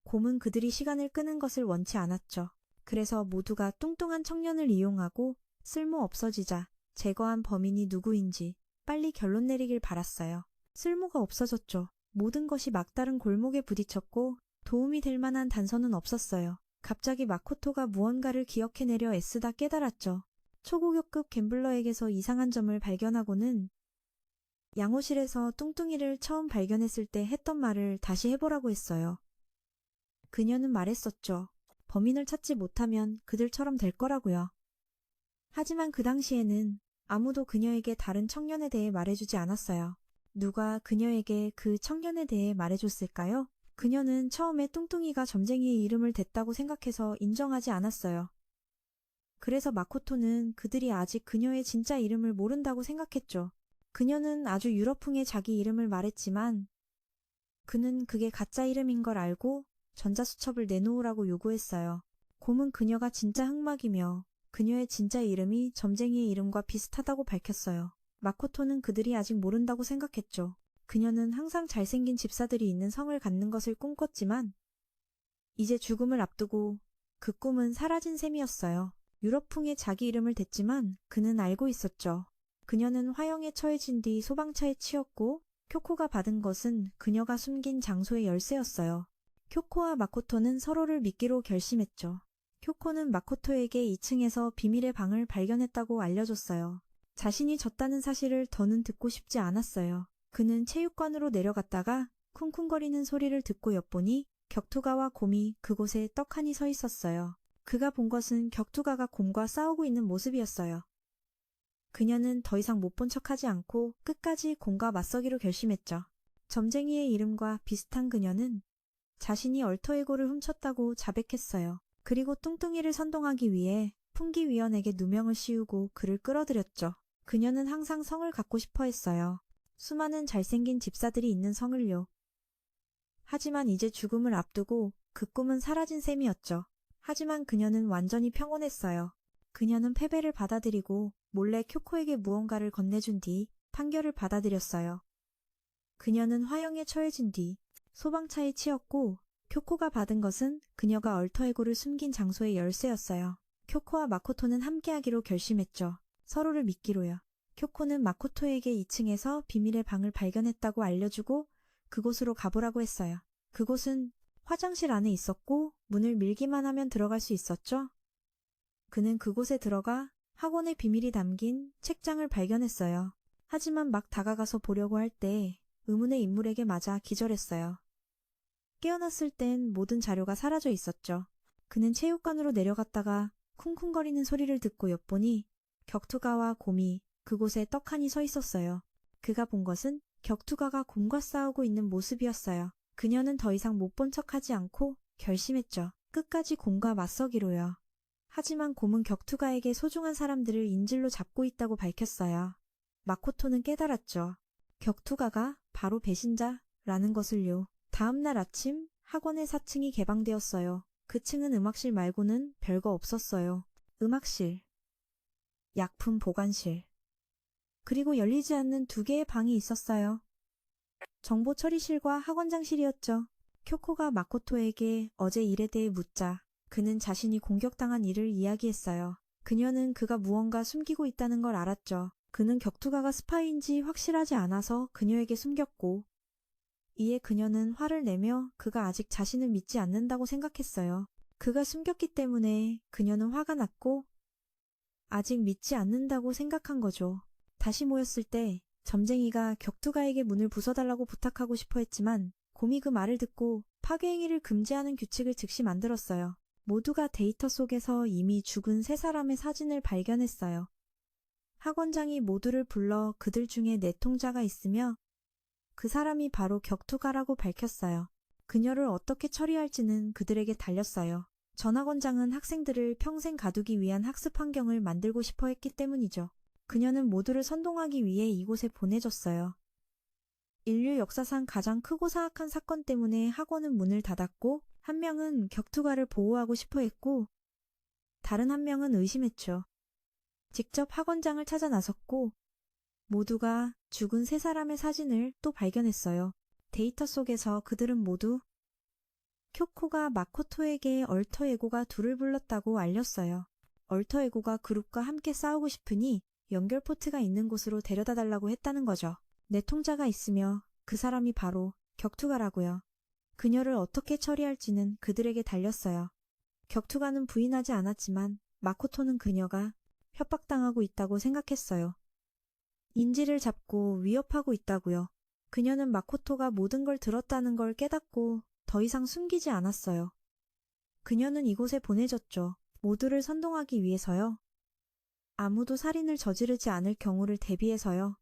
곰은 그들이 시간을 끄는 것을 원치 않았죠. 그래서 모두가 뚱뚱한 청년을 이용하고 쓸모 없어지자 제거한 범인이 누구인지 빨리 결론 내리길 바랐어요. 쓸모가 없어졌죠. 모든 것이 막다른 골목에 부딪혔고 도움이 될 만한 단서는 없었어요. 갑자기 마코토가 무언가를 기억해내려 애쓰다 깨달았죠. 초고교급 갬블러에게서 이상한 점을 발견하고는 양호실에서 뚱뚱이를 처음 발견했을 때 했던 말을 다시 해보라고 했어요. 그녀는 말했었죠. 범인을 찾지 못하면 그들처럼 될 거라고요. 하지만 그 당시에는 아무도 그녀에게 다른 청년에 대해 말해주지 않았어요. 누가 그녀에게 그 청년에 대해 말해줬을까요? 그녀는 처음에 뚱뚱이가 점쟁이의 이름을 댔다고 생각해서 인정하지 않았어요. 그래서 마코토는 그들이 아직 그녀의 진짜 이름을 모른다고 생각했죠. 그녀는 아주 유러풍의 자기 이름을 말했지만 그는 그게 가짜 이름인 걸 알고 전자수첩을 내놓으라고 요구했어요. 곰은 그녀가 진짜 흑막이며 그녀의 진짜 이름이 점쟁이의 이름과 비슷하다고 밝혔어요. 마코토는 그들이 아직 모른다고 생각했죠. 그녀는 항상 잘생긴 집사들이 있는 성을 갖는 것을 꿈꿨지만 이제 죽음을 앞두고 그 꿈은 사라진 셈이었어요. 유럽풍의 자기 이름을 댔지만 그는 알고 있었죠. 그녀는 화형에 처해진 뒤 소방차에 치였고 쿄코가 받은 것은 그녀가 숨긴 장소의 열쇠였어요. 쿄코와 마코토는 서로를 믿기로 결심했죠. 쿄코는 마코토에게 2층에서 비밀의 방을 발견했다고 알려줬어요. 자신이 졌다는 사실을 더는 듣고 싶지 않았어요. 그는 체육관으로 내려갔다가 쿵쿵거리는 소리를 듣고 엿보니 격투가와 곰이 그곳에 떡하니 서 있었어요. 그가 본 것은 격투가가 곰과 싸우고 있는 모습이었어요. 그녀는 더 이상 못 본 척하지 않고 끝까지 곰과 맞서기로 결심했죠. 점쟁이의 이름과 비슷한 그녀는 자신이 얼터에고를 훔쳤다고 자백했어요. 그리고 뚱뚱이를 선동하기 위해 풍기위원에게 누명을 씌우고 그를 끌어들였죠. 그녀는 항상 성을 갖고 싶어 했어요. 수많은 잘생긴 집사들이 있는 성을요. 하지만 이제 죽음을 앞두고 그 꿈은 사라진 셈이었죠. 하지만 그녀는 완전히 평온했어요. 그녀는 패배를 받아들이고 몰래 쿄코에게 무언가를 건네준 뒤 판결을 받아들였어요. 그녀는 화형에 처해진 뒤 소방차에 치였고 쿄코가 받은 것은 그녀가 얼터에고를 숨긴 장소의 열쇠였어요. 쿄코와 마코토는 함께하기로 결심했죠. 서로를 믿기로요. 쿄코는 마코토에게 2층에서 비밀의 방을 발견했다고 알려주고 그곳으로 가보라고 했어요. 그곳은 화장실 안에 있었고 문을 밀기만 하면 들어갈 수 있었죠. 그는 그곳에 들어가 학원의 비밀이 담긴 책장을 발견했어요. 하지만 막 다가가서 보려고 할 때 의문의 인물에게 맞아 기절했어요. 깨어났을 땐 모든 자료가 사라져 있었죠. 그는 체육관으로 내려갔다가 쿵쿵거리는 소리를 듣고 엿보니 격투가와 곰이 그곳에 떡하니 서 있었어요. 그가 본 것은 격투가가 곰과 싸우고 있는 모습이었어요. 그녀는 더 이상 못 본 척하지 않고 결심했죠. 끝까지 곰과 맞서기로요. 하지만 곰은 격투가에게 소중한 사람들을 인질로 잡고 있다고 밝혔어요. 마코토는 깨달았죠. 격투가가 바로 배신자라는 것을요. 다음 날 아침 학원의 4층이 개방되었어요. 그 층은 음악실 말고는 별거 없었어요. 음악실, 약품 보관실, 그리고 열리지 않는 2개의 방이 있었어요. 정보 처리실과 학원장실이었죠. 쿄코가 마코토에게 어제 일에 대해 묻자 그는 자신이 공격당한 일을 이야기했어요. 그녀는 그가 무언가 숨기고 있다는 걸 알았죠. 그는 격투가가 스파이인지 확실하지 않아서 그녀에게 숨겼고 이에 그녀는 화를 내며 그가 아직 자신을 믿지 않는다고 생각했어요. 그가 숨겼기 때문에 그녀는 화가 났고 아직 믿지 않는다고 생각한 거죠. 다시 모였을 때 점쟁이가 격투가에게 문을 부숴달라고 부탁하고 싶어 했지만 곰이 그 말을 듣고 파괴행위를 금지하는 규칙을 즉시 만들었어요. 모두가 데이터 속에서 이미 죽은 세 사람의 사진을 발견했어요. 학원장이 모두를 불러 그들 중에 내통자가 있으며 그 사람이 바로 격투가라고 밝혔어요. 그녀를 어떻게 처리할지는 그들에게 달렸어요. 전 학원장은 학생들을 평생 가두기 위한 학습 환경을 만들고 싶어 했기 때문이죠. 그녀는 모두를 선동하기 위해 이곳에 보내줬어요. 인류 역사상 가장 크고 사악한 사건 때문에 학원은 문을 닫았고 한 명은 격투가를 보호하고 싶어 했고 다른 한 명은 의심했죠. 직접 학원장을 찾아 나섰고 모두가 죽은 세 사람의 사진을 또 발견했어요. 데이터 속에서 그들은 모두 쿄코가 마코토에게 얼터에고가 둘을 불렀다고 알렸어요. 얼터에고가 그룹과 함께 싸우고 싶으니 연결 포트가 있는 곳으로 데려다 달라고 했다는 거죠. 내통자가 있으며 그 사람이 바로 격투가라고요. 그녀를 어떻게 처리할지는 그들에게 달렸어요. 격투가는 부인하지 않았지만 마코토는 그녀가 협박당하고 있다고 생각했어요. 인지를 잡고 위협하고 있다고요. 그녀는 마코토가 모든 걸 들었다는 걸 깨닫고 더 이상 숨기지 않았어요. 그녀는 이곳에 보내졌죠. 모두를 선동하기 위해서요. 아무도 살인을 저지르지 않을 경우를 대비해서요.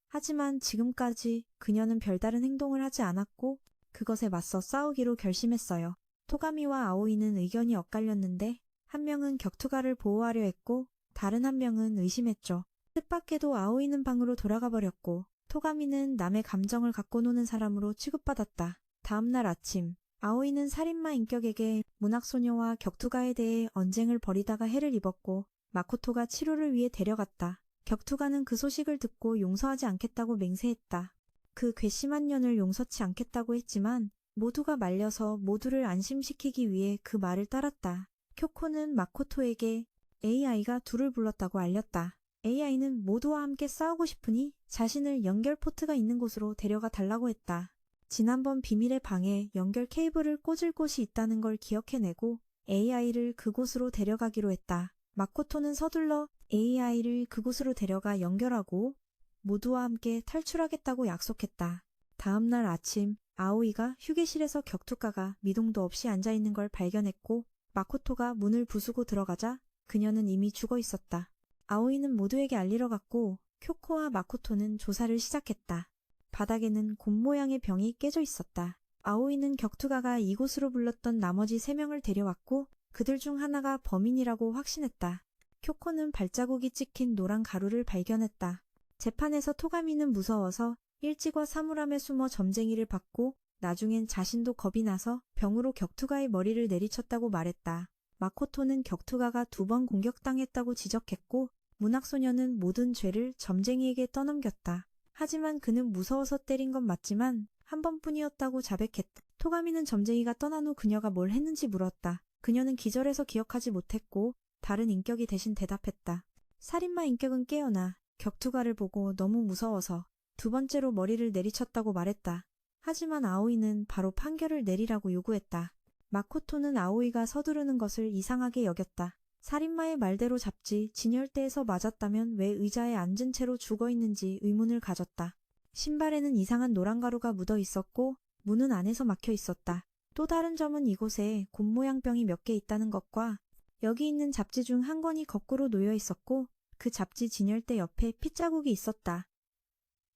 하지만 지금까지 그녀는 별다른 행동을 하지 않았고 그것에 맞서 싸우기로 결심했어요. 토가미와 아오이는 의견이 엇갈렸는데 한 명은 격투가를 보호하려 했고 다른 한 명은 의심했죠. 뜻밖에도 아오이는 방으로 돌아가 버렸고 토가미는 남의 감정을 갖고 노는 사람으로 취급받았다. 다음날 아침 아오이는 살인마 인격에게 문학소녀와 격투가에 대해 언쟁을 벌이다가 해를 입었고 마코토가 치료를 위해 데려갔다. 격투가는 그 소식을 듣고 용서하지 않겠다고 맹세했다. 그 괘씸한 년을 용서치 않겠다고 했지만 모두가 말려서 모두를 안심시키기 위해 그 말을 따랐다. 쿄코는 마코토에게 AI가 둘을 불렀다고 알렸다. AI는 모두와 함께 싸우고 싶으니 자신을 연결 포트가 있는 곳으로 데려가 달라고 했다. 지난번 비밀의 방에 연결 케이블을 꽂을 곳이 있다는 걸 기억해내고 AI를 그곳으로 데려가기로 했다. 마코토는 서둘러 AI를 그곳으로 데려가 연결하고 모두와 함께 탈출하겠다고 약속했다. 다음날 아침 아오이가 휴게실에서 격투가가 미동도 없이 앉아있는 걸 발견했고 마코토가 문을 부수고 들어가자 그녀는 이미 죽어 있었다. 아오이는 모두에게 알리러 갔고 쿄코와 마코토는 조사를 시작했다. 바닥에는 곰 모양의 병이 깨져 있었다. 아오이는 격투가가 이곳으로 불렀던 나머지 3명을 데려왔고 그들 중 하나가 범인이라고 확신했다. 쿄코는 발자국이 찍힌 노란 가루를 발견했다. 재판에서 토가미는 무서워서 일찍와 사물함에 숨어 점쟁이를 받고 나중엔 자신도 겁이 나서 병으로 격투가의 머리를 내리쳤다고 말했다. 마코토는 격투가가 2번 공격당했다고 지적했고 문학소녀는 모든 죄를 점쟁이에게 떠넘겼다. 하지만 그는 무서워서 때린 건 맞지만 한 번뿐이었다고 자백했다. 토가미는 점쟁이가 떠난 후 그녀가 뭘 했는지 물었다. 그녀는 기절해서 기억하지 못했고 다른 인격이 대신 대답했다. 살인마 인격은 깨어나 격투가를 보고 너무 무서워서 2번째로 머리를 내리쳤다고 말했다. 하지만 아오이는 바로 판결을 내리라고 요구했다. 마코토는 아오이가 서두르는 것을 이상하게 여겼다. 살인마의 말대로 잡지 진열대에서 맞았다면 왜 의자에 앉은 채로 죽어있는지 의문을 가졌다. 신발에는 이상한 노란 가루가 묻어 있었고 문은 안에서 막혀 있었다. 또 다른 점은 이곳에 곰 모양 병이 몇 개 있다는 것과 여기 있는 잡지 중 한 권이 거꾸로 놓여 있었고 그 잡지 진열대 옆에 핏자국이 있었다.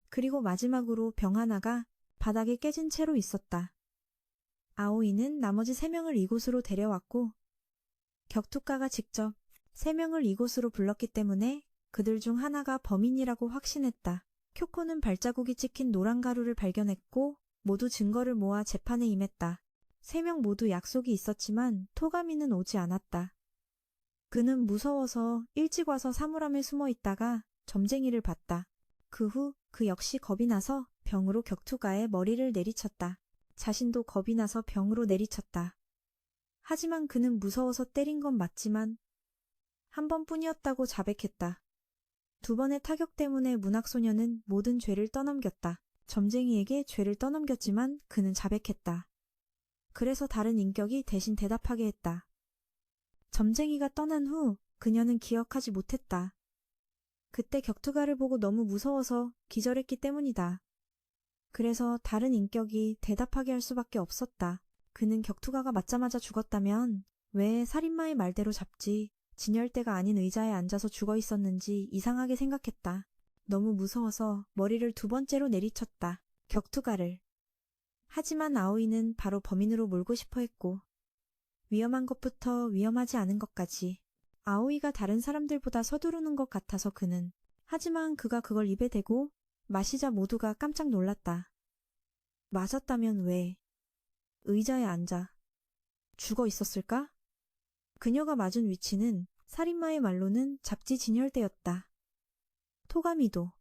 그리고 마지막으로 병 하나가 바닥에 깨진 채로 있었다. 아오이는 나머지 3명을 이곳으로 데려왔고 격투가가 직접 3명을 이곳으로 불렀기 때문에 그들 중 하나가 범인이라고 확신했다. 쿄코는 발자국이 찍힌 노란 가루를 발견했고 모두 증거를 모아 재판에 임했다. 3명 모두 약속이 있었지만 토가미는 오지 않았다. 그는 무서워서 일찍 와서 사물함에 숨어 있다가 점쟁이를 봤다. 그 후 그 역시 겁이 나서 병으로 격투가의 머리를 내리쳤다. 자신도 겁이 나서 병으로 내리쳤다. 하지만 그는 무서워서 때린 건 맞지만 한 번뿐이었다고 자백했다. 2번의 타격 때문에 문학소녀는 모든 죄를 떠넘겼다. 점쟁이에게 죄를 떠넘겼지만 그는 자백했다. 그래서 다른 인격이 대신 대답하게 했다. 점쟁이가 떠난 후 그녀는 기억하지 못했다. 그때 격투가를 보고 너무 무서워서 기절했기 때문이다. 그래서 다른 인격이 대답하게 할 수밖에 없었다. 그는 격투가가 맞자마자 죽었다면 왜 살인마의 말대로 잡지 진열대가 아닌 의자에 앉아서 죽어 있었는지 이상하게 생각했다. 너무 무서워서 머리를 2번째로 내리쳤다. 격투가를. 하지만 아오이는 바로 범인으로 몰고 싶어 했고 위험한 것부터 위험하지 않은 것까지 아오이가 다른 사람들보다 서두르는 것 같아서 그는 하지만 그가 그걸 입에 대고 마시자 모두가 깜짝 놀랐다. 맞았다면 왜 의자에 앉아 죽어 있었을까? 그녀가 맞은 위치는 살인마의 말로는 잡지 진열대였다. 토가미도.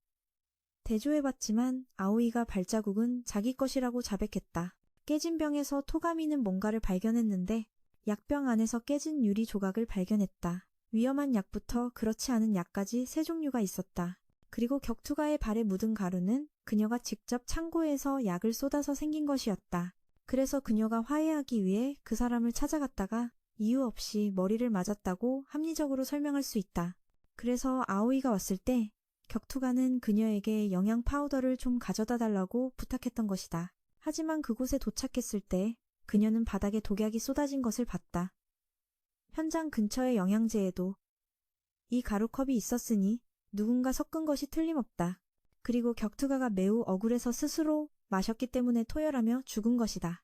대조해봤지만 아오이가 발자국은 자기 것이라고 자백했다. 깨진 병에서 토가미는 뭔가를 발견했는데 약병 안에서 깨진 유리 조각을 발견했다. 위험한 약부터 그렇지 않은 약까지 3종류가 있었다. 그리고 격투가의 발에 묻은 가루는 그녀가 직접 창고에서 약을 쏟아서 생긴 것이었다. 그래서 그녀가 화해하기 위해 그 사람을 찾아갔다가 이유 없이 머리를 맞았다고 합리적으로 설명할 수 있다. 그래서 아오이가 왔을 때 격투가는 그녀에게 영양 파우더를 좀 가져다 달라고 부탁했던 것이다. 하지만 그곳에 도착했을 때 그녀는 바닥에 독약이 쏟아진 것을 봤다. 현장 근처의 영양제에도 이 가루컵이 있었으니 누군가 섞은 것이 틀림없다. 그리고 격투가가 매우 억울해서 스스로 마셨기 때문에 토열하며 죽은 것이다.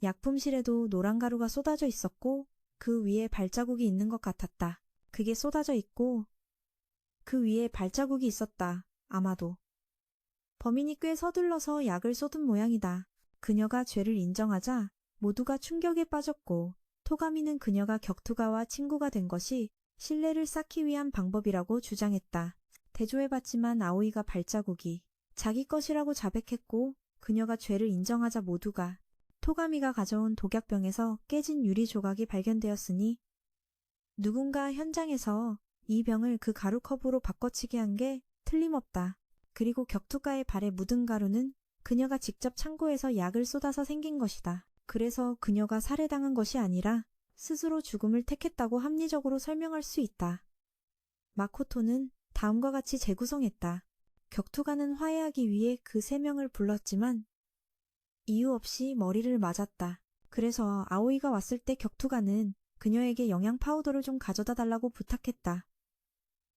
약품실에도 노란 가루가 쏟아져 있었고 그 위에 발자국이 있는 것 같았다. 그게 쏟아져 있고 그 위에 발자국이 있었다. 아마도. 범인이 꽤 서둘러서 약을 쏟은 모양이다. 그녀가 죄를 인정하자 모두가 충격에 빠졌고 토가미는 그녀가 격투가와 친구가 된 것이 신뢰를 쌓기 위한 방법이라고 주장했다. 대조해봤지만 아오이가 발자국이 자기 것이라고 자백했고 그녀가 죄를 인정하자 모두가 토가미가 가져온 독약병에서 깨진 유리 조각이 발견되었으니 누군가 현장에서 이 병을 그 가루컵으로 바꿔치기 한 게 틀림없다. 그리고 격투가의 발에 묻은 가루는 그녀가 직접 창고에서 약을 쏟아서 생긴 것이다. 그래서 그녀가 살해당한 것이 아니라 스스로 죽음을 택했다고 합리적으로 설명할 수 있다. 마코토는 다음과 같이 재구성했다. 격투가는 화해하기 위해 그 3명을 불렀지만 이유 없이 머리를 맞았다. 그래서 아오이가 왔을 때 격투가는 그녀에게 영양 파우더를 좀 가져다 달라고 부탁했다.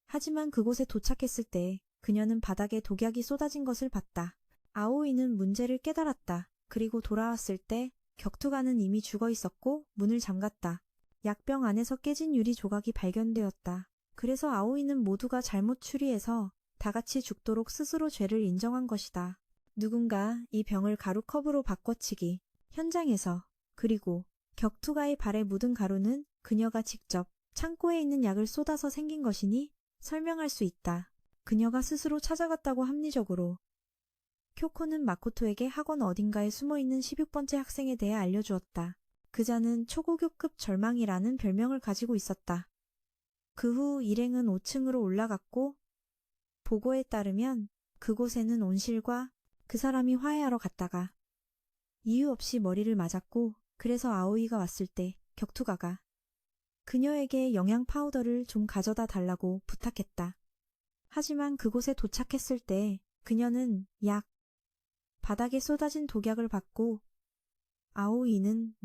하지만 그곳에 도착했을 때 그녀는 바닥에 독약이 쏟아진 것을 봤다. 아오이는 문제를 깨달았다. 그리고 돌아왔을 때 격투가는 이미 죽어 있었고 문을 잠갔다. 약병 안에서 깨진 유리 조각이 발견되었다. 그래서 아오이는 모두가 잘못 추리해서 다 같이 죽도록 스스로 죄를 인정한 것이다. 누군가 이 병을 가루컵으로 바꿔치기, 현장에서, 그리고 격투가의 발에 묻은 가루는 그녀가 직접 창고에 있는 약을 쏟아서 생긴 것이니 설명할 수 있다. 그녀가 스스로 찾아갔다고 합리적으로. 쿄코는 마코토에게 학원 어딘가에 숨어있는 16번째 학생에 대해 알려주었다. 그자는 초고교급 절망이라는 별명을 가지고 있었다. 그 후 일행은 5층으로 올라갔고 보고에 따르면 그곳에는 온실과 그 사람이 화해하러 갔다가 이유 없이 머리를 맞았고 그래서 아오이가 왔을 때 격투가가 그녀에게 영양 파우더를 좀 가져다 달라고 부탁했다. 하지만 그곳에 도착했을 때 그녀는 바닥에 쏟아진 독약을 받고 아오이는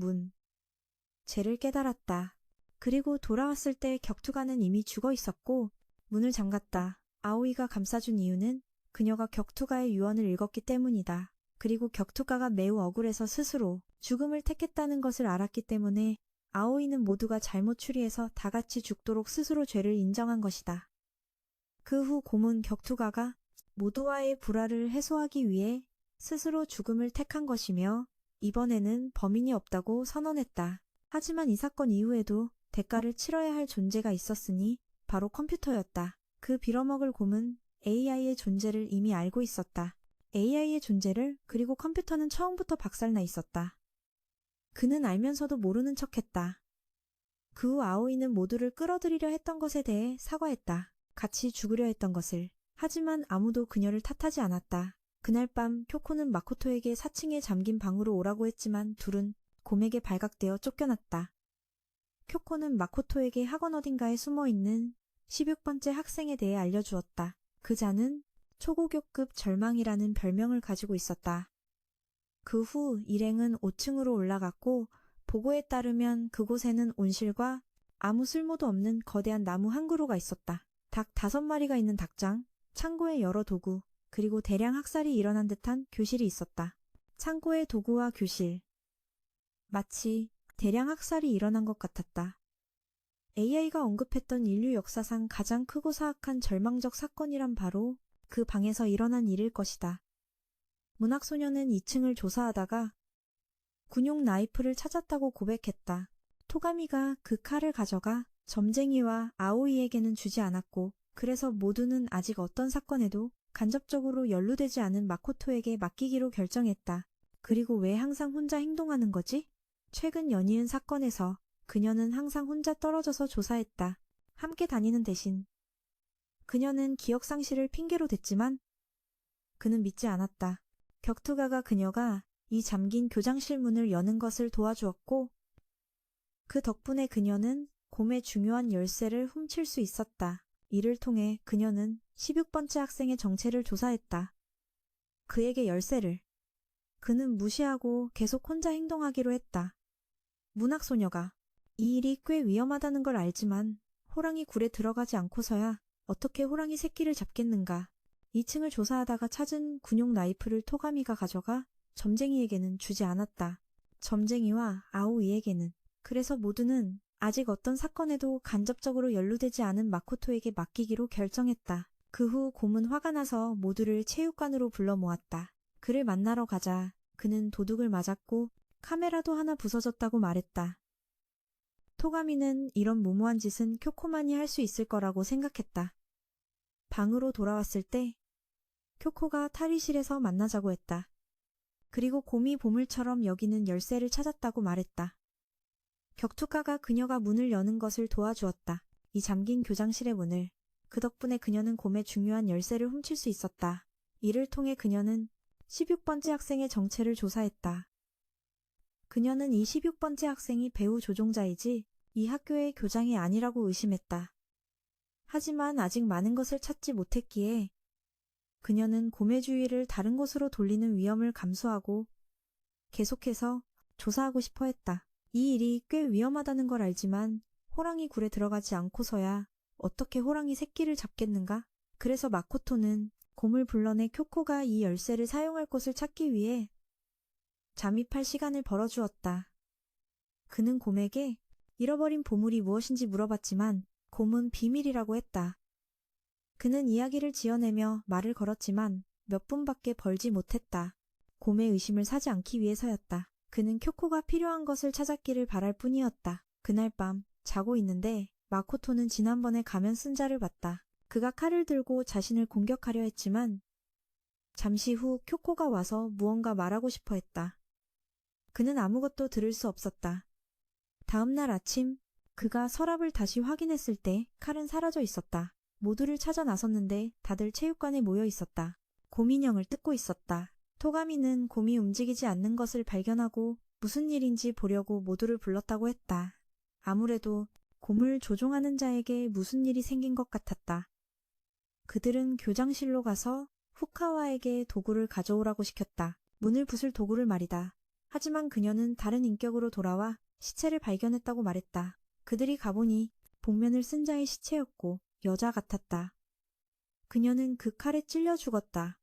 죄를 깨달았다. 그리고 돌아왔을 때 격투가는 이미 죽어 있었고 문을 잠갔다. 아오이가 감싸준 이유는 그녀가 격투가의 유언을 읽었기 때문이다. 그리고 격투가가 매우 억울해서 스스로 죽음을 택했다는 것을 알았기 때문에 아오이는 모두가 잘못 추리해서 다 같이 죽도록 스스로 죄를 인정한 것이다. 그 후 고문 격투가가 모두와의 불화를 해소하기 위해 스스로 죽음을 택한 것이며 이번에는 범인이 없다고 선언했다. 하지만 이 사건 이후에도 대가를 치러야 할 존재가 있었으니 바로 컴퓨터였다. 그 빌어먹을 곰은 AI의 존재를 이미 알고 있었다. AI의 존재를. 그리고 컴퓨터는 처음부터 박살나 있었다. 그는 알면서도 모르는 척했다. 그 후 아오이는 모두를 끌어들이려 했던 것에 대해 사과했다. 같이 죽으려 했던 것을. 하지만 아무도 그녀를 탓하지 않았다. 그날 밤 쿄코는 마코토에게 4층에 잠긴 방으로 오라고 했지만 둘은 곰에게 발각되어 쫓겨났다. 쿄코는 마코토에게 학원 어딘가에 숨어있는 16번째 학생에 대해 알려주었다. 그 자는 초고교급 절망이라는 별명을 가지고 있었다. 그 후 일행은 5층으로 올라갔고 보고에 따르면 그곳에는 온실과 아무 쓸모도 없는 거대한 나무 한 그루가 있었다. 닭 5마리가 있는 닭장, 창고에 여러 도구, 그리고 대량 학살이 일어난 듯한 교실이 있었다. 창고의 도구와 교실. 마치 대량 학살이 일어난 것 같았다. AI가 언급했던 인류 역사상 가장 크고 사악한 절망적 사건이란 바로 그 방에서 일어난 일일 것이다. 문학소녀는 2층을 조사하다가 군용 나이프를 찾았다고 고백했다. 토가미가 그 칼을 가져가 점쟁이와 아오이에게는 주지 않았고 그래서 모두는 아직 어떤 사건에도 간접적으로 연루되지 않은 마코토에게 맡기기로 결정했다. 그리고 왜 항상 혼자 행동하는 거지? 최근 연이은 사건에서 그녀는 항상 혼자 떨어져서 조사했다. 함께 다니는 대신. 그녀는 기억상실을 핑계로 댔지만 그는 믿지 않았다. 격투가가 그녀가 이 잠긴 교장실 문을 여는 것을 도와주었고 그 덕분에 그녀는 곰의 중요한 열쇠를 훔칠 수 있었다. 이를 통해 그녀는 16번째 학생의 정체를 조사했다. 그에게 열쇠를. 그는 무시하고 계속 혼자 행동하기로 했다. 문학소녀가 이 일이 꽤 위험하다는 걸 알지만 호랑이 굴에 들어가지 않고서야 어떻게 호랑이 새끼를 잡겠는가. 2층을 조사하다가 찾은 군용 나이프를 토가미가 가져가 점쟁이에게는 주지 않았다. 점쟁이와 아오이에게는. 그래서 모두는 아직 어떤 사건에도 간접적으로 연루되지 않은 마코토에게 맡기기로 결정했다. 그 후 곰은 화가 나서 모두를 체육관으로 불러 모았다. 그를 만나러 가자 그는 도둑을 맞았고 카메라도 하나 부서졌다고 말했다. 토가미는 이런 무모한 짓은 쿄코만이 할 수 있을 거라고 생각했다. 방으로 돌아왔을 때 쿄코가 탈의실에서 만나자고 했다. 그리고 곰이 보물처럼 여기는 열쇠를 찾았다고 말했다. 격투가가 그녀가 문을 여는 것을 도와주었다. 이 잠긴 교장실의 문을. 그 덕분에 그녀는 곰의 중요한 열쇠를 훔칠 수 있었다. 이를 통해 그녀는 16번째 학생의 정체를 조사했다. 그녀는 이 16번째 학생이 배우 조종자이지 이 학교의 교장이 아니라고 의심했다. 하지만 아직 많은 것을 찾지 못했기에 그녀는 곰의 주의를 다른 곳으로 돌리는 위험을 감수하고 계속해서 조사하고 싶어 했다. 이 일이 꽤 위험하다는 걸 알지만 호랑이 굴에 들어가지 않고서야 어떻게 호랑이 새끼를 잡겠는가? 그래서 마코토는 곰을 불러내 쿄코가 이 열쇠를 사용할 곳을 찾기 위해 잠입할 시간을 벌어주었다. 그는 곰에게 잃어버린 보물이 무엇인지 물어봤지만 곰은 비밀이라고 했다. 그는 이야기를 지어내며 말을 걸었지만 몇 분밖에 벌지 못했다. 곰의 의심을 사지 않기 위해서였다. 그는 쿄코가 필요한 것을 찾았기를 바랄 뿐이었다. 그날 밤 자고 있는데 마코토는 지난번에 가면 쓴 자를 봤다. 그가 칼을 들고 자신을 공격하려 했지만 잠시 후 쿄코가 와서 무언가 말하고 싶어 했다. 그는 아무것도 들을 수 없었다. 다음 날 아침 그가 서랍을 다시 확인했을 때 칼은 사라져 있었다. 모두를 찾아 나섰는데 다들 체육관에 모여 있었다. 곰 인형을 뜯고 있었다. 토가미는 곰이 움직이지 않는 것을 발견하고 무슨 일인지 보려고 모두를 불렀다고 했다. 아무래도 곰을 조종하는 자에게 무슨 일이 생긴 것 같았다. 그들은 교장실로 가서 후카와에게 도구를 가져오라고 시켰다. 문을 부술 도구를 말이다. 하지만 그녀는 다른 인격으로 돌아와 시체를 발견했다고 말했다. 그들이 가보니 복면을 쓴 자의 시체였고 여자 같았다. 그녀는 그 칼에 찔려 죽었다.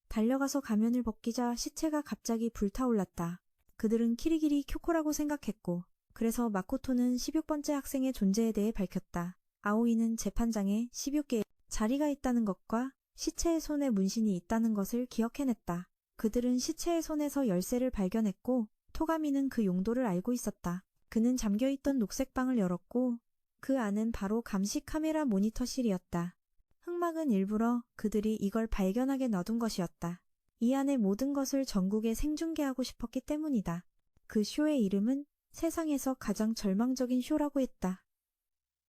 달려가서 가면을 벗기자 시체가 갑자기 불타올랐다. 그들은 키리기리 쿄코라고 생각했고 그래서 마코토는 16번째 학생의 존재에 대해 밝혔다. 아오이는 재판장에 16개의 자리가 있다는 것과 시체의 손에 문신이 있다는 것을 기억해냈다. 그들은 시체의 손에서 열쇠를 발견했고 토가미는 그 용도를 알고 있었다. 그는 잠겨있던 녹색방을 열었고 그 안은 바로 감시 카메라 모니터실이었다. 흑막은 일부러 그들이 이걸 발견하게 놔둔 것이었다. 이 안의 모든 것을 전국에 생중계하고 싶었기 때문이다. 그 쇼의 이름은 세상에서 가장 절망적인 쇼라고 했다.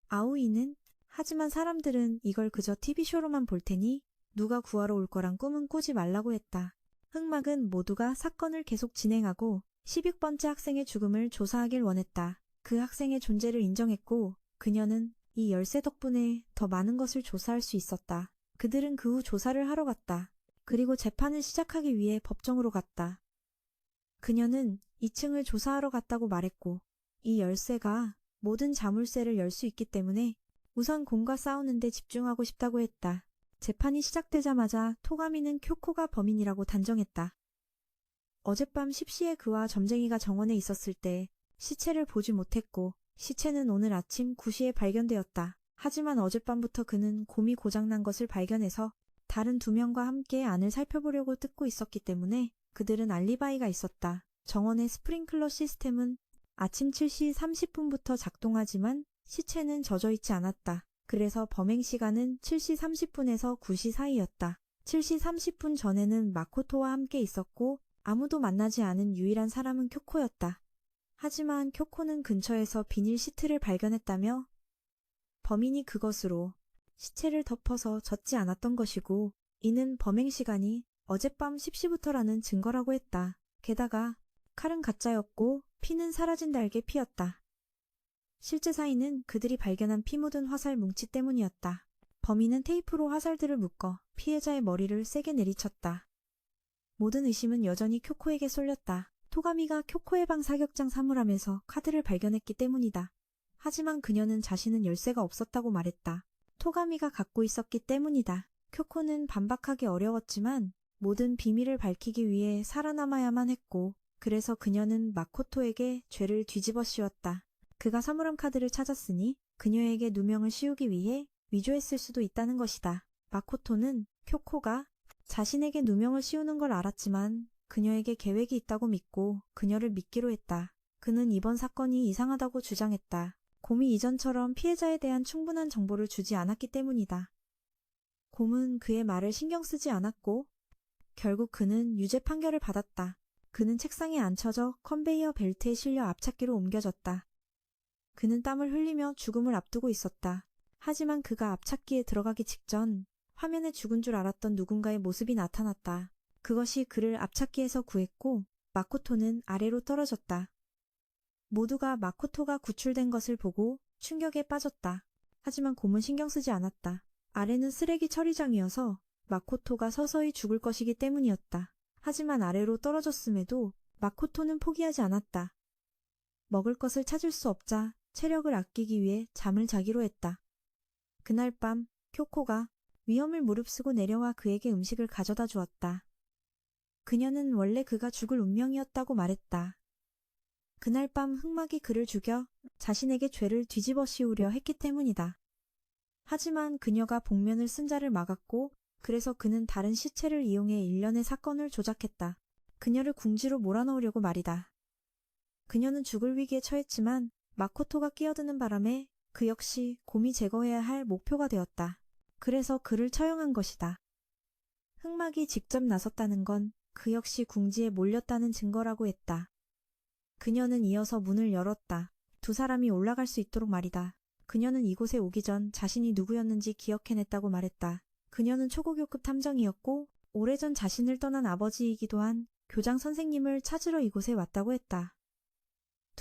아오이는 하지만 사람들은 이걸 그저 TV쇼로만 볼 테니 누가 구하러 올 거란 꿈은 꾸지 말라고 했다. 흑막은 모두가 사건을 계속 진행하고 16번째 학생의 죽음을 조사하길 원했다. 그 학생의 존재를 인정했고 그녀는 이 열쇠 덕분에 더 많은 것을 조사할 수 있었다. 그들은 그 후 조사를 하러 갔다. 그리고 재판을 시작하기 위해 법정으로 갔다. 그녀는 2층을 조사하러 갔다고 말했고 이 열쇠가 모든 자물쇠를 열 수 있기 때문에 우선 곰과 싸우는 데 집중하고 싶다고 했다. 재판이 시작되자마자 토가미는 쿄코가 범인이라고 단정했다. 어젯밤 10시에 그와 점쟁이가 정원에 있었을 때 시체를 보지 못했고 시체는 오늘 아침 9시에 발견되었다. 하지만 어젯밤부터 그는 곰이 고장난 것을 발견해서 다른 2명과 함께 안을 살펴보려고 뜯고 있었기 때문에 그들은 알리바이가 있었다. 정원의 스프링클러 시스템은 아침 7시 30분부터 작동하지만 시체는 젖어있지 않았다. 그래서 범행 시간은 7시 30분에서 9시 사이였다. 7시 30분 전에는 마코토와 함께 있었고 아무도 만나지 않은 유일한 사람은 쿄코였다. 하지만 쿄코는 근처에서 비닐 시트를 발견했다며 범인이 그것으로 시체를 덮어서 젖지 않았던 것이고 이는 범행 시간이 어젯밤 10시부터라는 증거라고 했다. 게다가 칼은 가짜였고 피는 사라진 달개 피였다. 실제 사인은 그들이 발견한 피 묻은 화살 뭉치 때문이었다. 범인은 테이프로 화살들을 묶어 피해자의 머리를 세게 내리쳤다. 모든 의심은 여전히 쿄코에게 쏠렸다. 토가미가 쿄코의 방 사격장 사물함에서 카드를 발견했기 때문이다. 하지만 그녀는 자신은 열쇠가 없었다고 말했다. 토가미가 갖고 있었기 때문이다. 쿄코는 반박하기 어려웠지만 모든 비밀을 밝히기 위해 살아남아야만 했고 그래서 그녀는 마코토에게 죄를 뒤집어 씌웠다. 그가 사물함 카드를 찾았으니 그녀에게 누명을 씌우기 위해 위조했을 수도 있다는 것이다. 마코토는 쿄코가 자신에게 누명을 씌우는 걸 알았지만 그녀에게 계획이 있다고 믿고 그녀를 믿기로 했다. 그는 이번 사건이 이상하다고 주장했다. 곰이 이전처럼 피해자에 대한 충분한 정보를 주지 않았기 때문이다. 곰은 그의 말을 신경 쓰지 않았고 결국 그는 유죄 판결을 받았다. 그는 책상에 앉혀져 컨베이어 벨트에 실려 앞찾기로 옮겨졌다. 그는 땀을 흘리며 죽음을 앞두고 있었다. 하지만 그가 앞찾기에 들어가기 직전 화면에 죽은 줄 알았던 누군가의 모습이 나타났다. 그것이 그를 앞찾기에서 구했고 마코토는 아래로 떨어졌다. 모두가 마코토가 구출된 것을 보고 충격에 빠졌다. 하지만 곰은 신경 쓰지 않았다. 아래는 쓰레기 처리장이어서 마코토가 서서히 죽을 것이기 때문이었다. 하지만 아래로 떨어졌음에도 마코토는 포기하지 않았다. 먹을 것을 찾을 수 없자 체력을 아끼기 위해 잠을 자기로 했다. 그날 밤 쿄코가 위험을 무릅쓰고 내려와 그에게 음식을 가져다 주었다. 그녀는 원래 그가 죽을 운명이었다고 말했다. 그날 밤 흑막이 그를 죽여 자신에게 죄를 뒤집어 씌우려 했기 때문이다. 하지만 그녀가 복면을 쓴 자를 막았고 그래서 그는 다른 시체를 이용해 일련의 사건을 조작했다. 그녀를 궁지로 몰아넣으려고 말이다. 그녀는 죽을 위기에 처했지만 마코토가 끼어드는 바람에 그 역시 곰이 제거해야 할 목표가 되었다. 그래서 그를 처형한 것이다. 흑막이 직접 나섰다는 건 그 역시 궁지에 몰렸다는 증거라고 했다. 그녀는 이어서 문을 열었다. 2 사람이 올라갈 수 있도록 말이다. 그녀는 이곳에 오기 전 자신이 누구였는지 기억해냈다고 말했다. 그녀는 초고교급 탐정이었고 오래전 자신을 떠난 아버지이기도 한 교장 선생님을 찾으러 이곳에 왔다고 했다.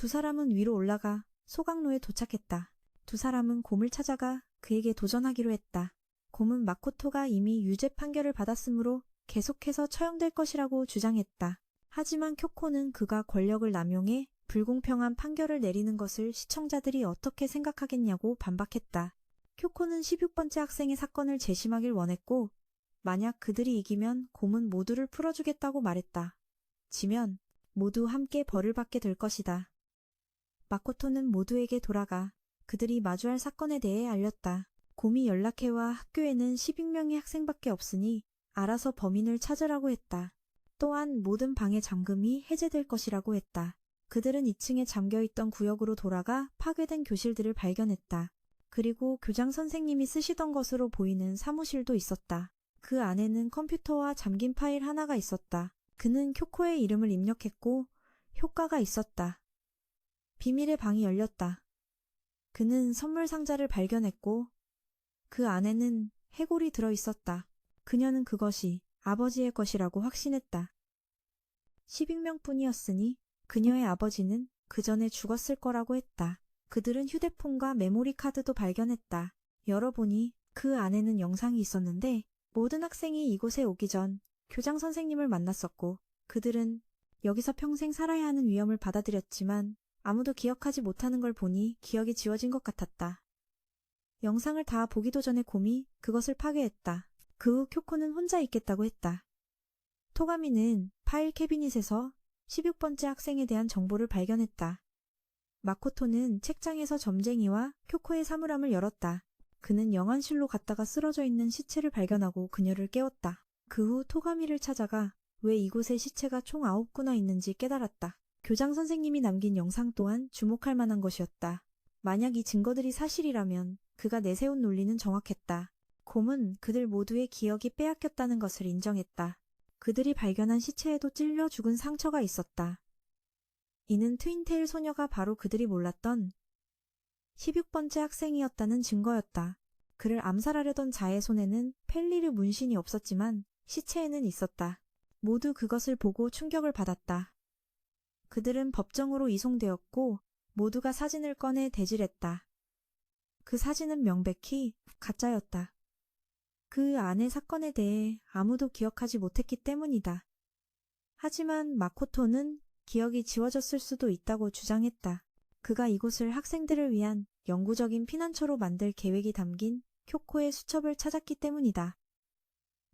2 사람은 위로 올라가 소각로에 도착했다. 2 사람은 곰을 찾아가 그에게 도전하기로 했다. 곰은 마코토가 이미 유죄 판결을 받았으므로 계속해서 처형될 것이라고 주장했다. 하지만 쿄코는 그가 권력을 남용해 불공평한 판결을 내리는 것을 시청자들이 어떻게 생각하겠냐고 반박했다. 쿄코는 16번째 학생의 사건을 재심하길 원했고 만약 그들이 이기면 곰은 모두를 풀어주겠다고 말했다. 지면 모두 함께 벌을 받게 될 것이다. 마코토는 모두에게 돌아가 그들이 마주할 사건에 대해 알렸다. 곰이 연락해와 학교에는 16명의 학생밖에 없으니 알아서 범인을 찾으라고 했다. 또한 모든 방의 잠금이 해제될 것이라고 했다. 그들은 2층에 잠겨있던 구역으로 돌아가 파괴된 교실들을 발견했다. 그리고 교장 선생님이 쓰시던 것으로 보이는 사무실도 있었다. 그 안에는 컴퓨터와 잠긴 파일 하나가 있었다. 그는 쿄코의 이름을 입력했고 효과가 있었다. 비밀의 방이 열렸다. 그는 선물 상자를 발견했고 그 안에는 해골이 들어있었다. 그녀는 그것이 아버지의 것이라고 확신했다. 10익명뿐이었으니 그녀의 아버지는 그 전에 죽었을 거라고 했다. 그들은 휴대폰과 메모리 카드도 발견했다. 열어보니 그 안에는 영상이 있었는데 모든 학생이 이곳에 오기 전 교장 선생님을 만났었고 그들은 여기서 평생 살아야 하는 위험을 받아들였지만 아무도 기억하지 못하는 걸 보니 기억이 지워진 것 같았다. 영상을 다 보기도 전에 곰이 그것을 파괴했다. 그 후 쿄코는 혼자 있겠다고 했다. 토가미는 파일 캐비닛에서 16번째 학생에 대한 정보를 발견했다. 마코토는 책장에서 점쟁이와 쿄코의 사물함을 열었다. 그는 영안실로 갔다가 쓰러져 있는 시체를 발견하고 그녀를 깨웠다. 그 후 토가미를 찾아가 왜 이곳에 시체가 총 9구나 있는지 깨달았다. 교장 선생님이 남긴 영상 또한 주목할 만한 것이었다. 만약 이 증거들이 사실이라면 그가 내세운 논리는 정확했다. 곰은 그들 모두의 기억이 빼앗겼다는 것을 인정했다. 그들이 발견한 시체에도 찔려 죽은 상처가 있었다. 이는 트윈테일 소녀가 바로 그들이 몰랐던 16번째 학생이었다는 증거였다. 그를 암살하려던 자의 손에는 펠리르 문신이 없었지만 시체에는 있었다. 모두 그것을 보고 충격을 받았다. 그들은 법정으로 이송되었고 모두가 사진을 꺼내 대질했다. 그 사진은 명백히 가짜였다. 그 안의 사건에 대해 아무도 기억하지 못했기 때문이다. 하지만 마코토는 기억이 지워졌을 수도 있다고 주장했다. 그가 이곳을 학생들을 위한 영구적인 피난처로 만들 계획이 담긴 쿄코의 수첩을 찾았기 때문이다.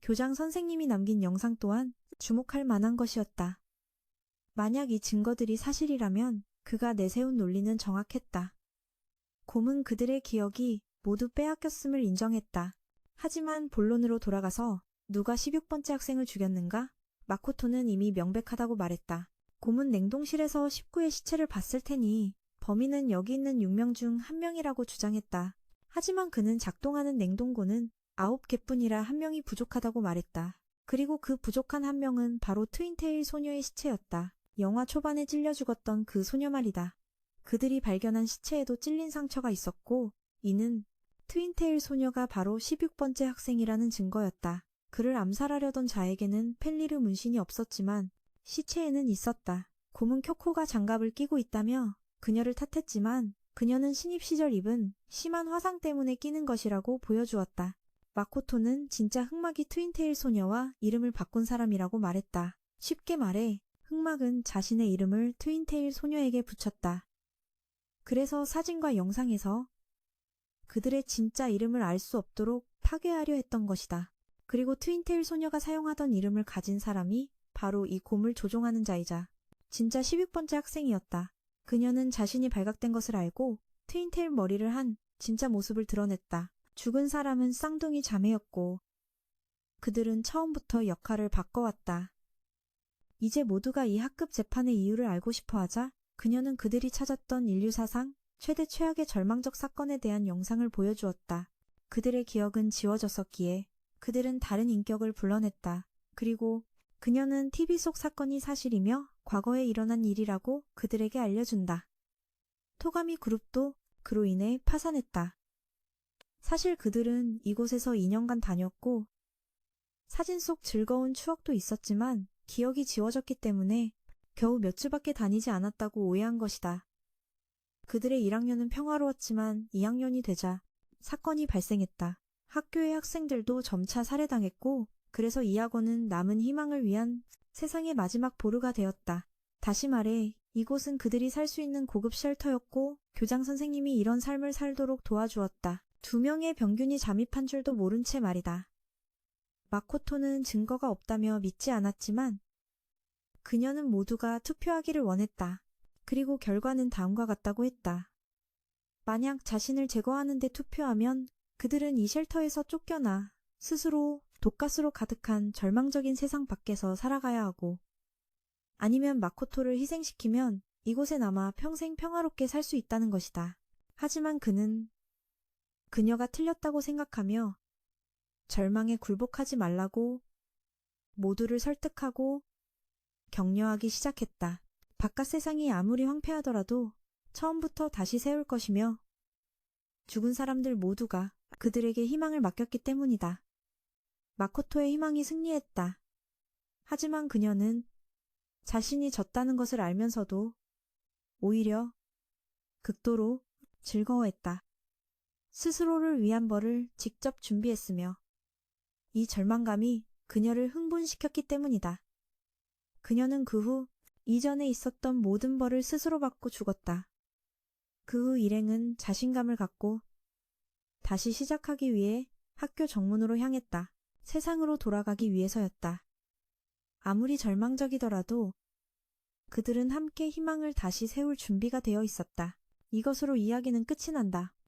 교장 선생님이 남긴 영상 또한 주목할 만한 것이었다. 만약 이 증거들이 사실이라면 그가 내세운 논리는 정확했다. 곰은 그들의 기억이 모두 빼앗겼음을 인정했다. 하지만 본론으로 돌아가서 누가 16번째 학생을 죽였는가? 마코토는 이미 명백하다고 말했다. 곰은 냉동실에서 19의 시체를 봤을 테니 범인은 여기 있는 6명 중 1명이라고 주장했다. 하지만 그는 작동하는 냉동고는 9개뿐이라 1명이 부족하다고 말했다. 그리고 그 부족한 1명은 바로 트윈테일 소녀의 시체였다. 영화 초반에 찔려 죽었던 그 소녀 말이다. 그들이 발견한 시체에도 찔린 상처가 있었고 이는 트윈테일 소녀가 바로 16번째 학생이라는 증거였다. 그를 암살하려던 자에게는 펠리르 문신이 없었지만 시체에는 있었다. 곰은 쿄코가 장갑을 끼고 있다며 그녀를 탓했지만 그녀는 신입 시절 입은 심한 화상 때문에 끼는 것이라고 보여주었다. 마코토는 진짜 흑막이 트윈테일 소녀와 이름을 바꾼 사람이라고 말했다. 쉽게 말해 흑막은 자신의 이름을 트윈테일 소녀에게 붙였다. 그래서 사진과 영상에서 그들의 진짜 이름을 알 수 없도록 파괴하려 했던 것이다. 그리고 트윈테일 소녀가 사용하던 이름을 가진 사람이 바로 이 곰을 조종하는 자이자 진짜 16번째 학생이었다. 그녀는 자신이 발각된 것을 알고 트윈테일 머리를 한 진짜 모습을 드러냈다. 죽은 사람은 쌍둥이 자매였고 그들은 처음부터 역할을 바꿔왔다. 이제 모두가 이 학급 재판의 이유를 알고 싶어하자 그녀는 그들이 찾았던 인류 사상 최대 최악의 절망적 사건에 대한 영상을 보여주었다. 그들의 기억은 지워졌었기에 그들은 다른 인격을 불러냈다. 그리고 그녀는 TV 속 사건이 사실이며 과거에 일어난 일이라고 그들에게 알려준다. 토가미 그룹도 그로 인해 파산했다. 사실 그들은 이곳에서 2년간 다녔고 사진 속 즐거운 추억도 있었지만 기억이 지워졌기 때문에 겨우 몇 주밖에 다니지 않았다고 오해한 것이다. 그들의 1학년은 평화로웠지만 2학년이 되자 사건이 발생했다. 학교의 학생들도 점차 살해당했고 그래서 이 학원은 남은 희망을 위한 세상의 마지막 보루가 되었다. 다시 말해 이곳은 그들이 살 수 있는 고급 쉘터였고 교장 선생님이 이런 삶을 살도록 도와주었다. 2명의 병균이 잠입한 줄도 모른 채 말이다. 마코토는 증거가 없다며 믿지 않았지만 그녀는 모두가 투표하기를 원했다. 그리고 결과는 다음과 같다고 했다. 만약 자신을 제거하는 데 투표하면 그들은 이 쉘터에서 쫓겨나 스스로 독가스로 가득한 절망적인 세상 밖에서 살아가야 하고 아니면 마코토를 희생시키면 이곳에 남아 평생 평화롭게 살 수 있다는 것이다. 하지만 그는 그녀가 틀렸다고 생각하며 절망에 굴복하지 말라고 모두를 설득하고 격려하기 시작했다. 바깥 세상이 아무리 황폐하더라도 처음부터 다시 세울 것이며 죽은 사람들 모두가 그들에게 희망을 맡겼기 때문이다. 마코토의 희망이 승리했다. 하지만 그녀는 자신이 졌다는 것을 알면서도 오히려 극도로 즐거워했다. 스스로를 위한 벌을 직접 준비했으며 이 절망감이 그녀를 흥분시켰기 때문이다. 그녀는 그 후 이전에 있었던 모든 벌을 스스로 받고 죽었다. 그 후 일행은 자신감을 갖고 다시 시작하기 위해 학교 정문으로 향했다. 세상으로 돌아가기 위해서였다. 아무리 절망적이더라도 그들은 함께 희망을 다시 세울 준비가 되어 있었다. 이것으로 이야기는 끝이 난다.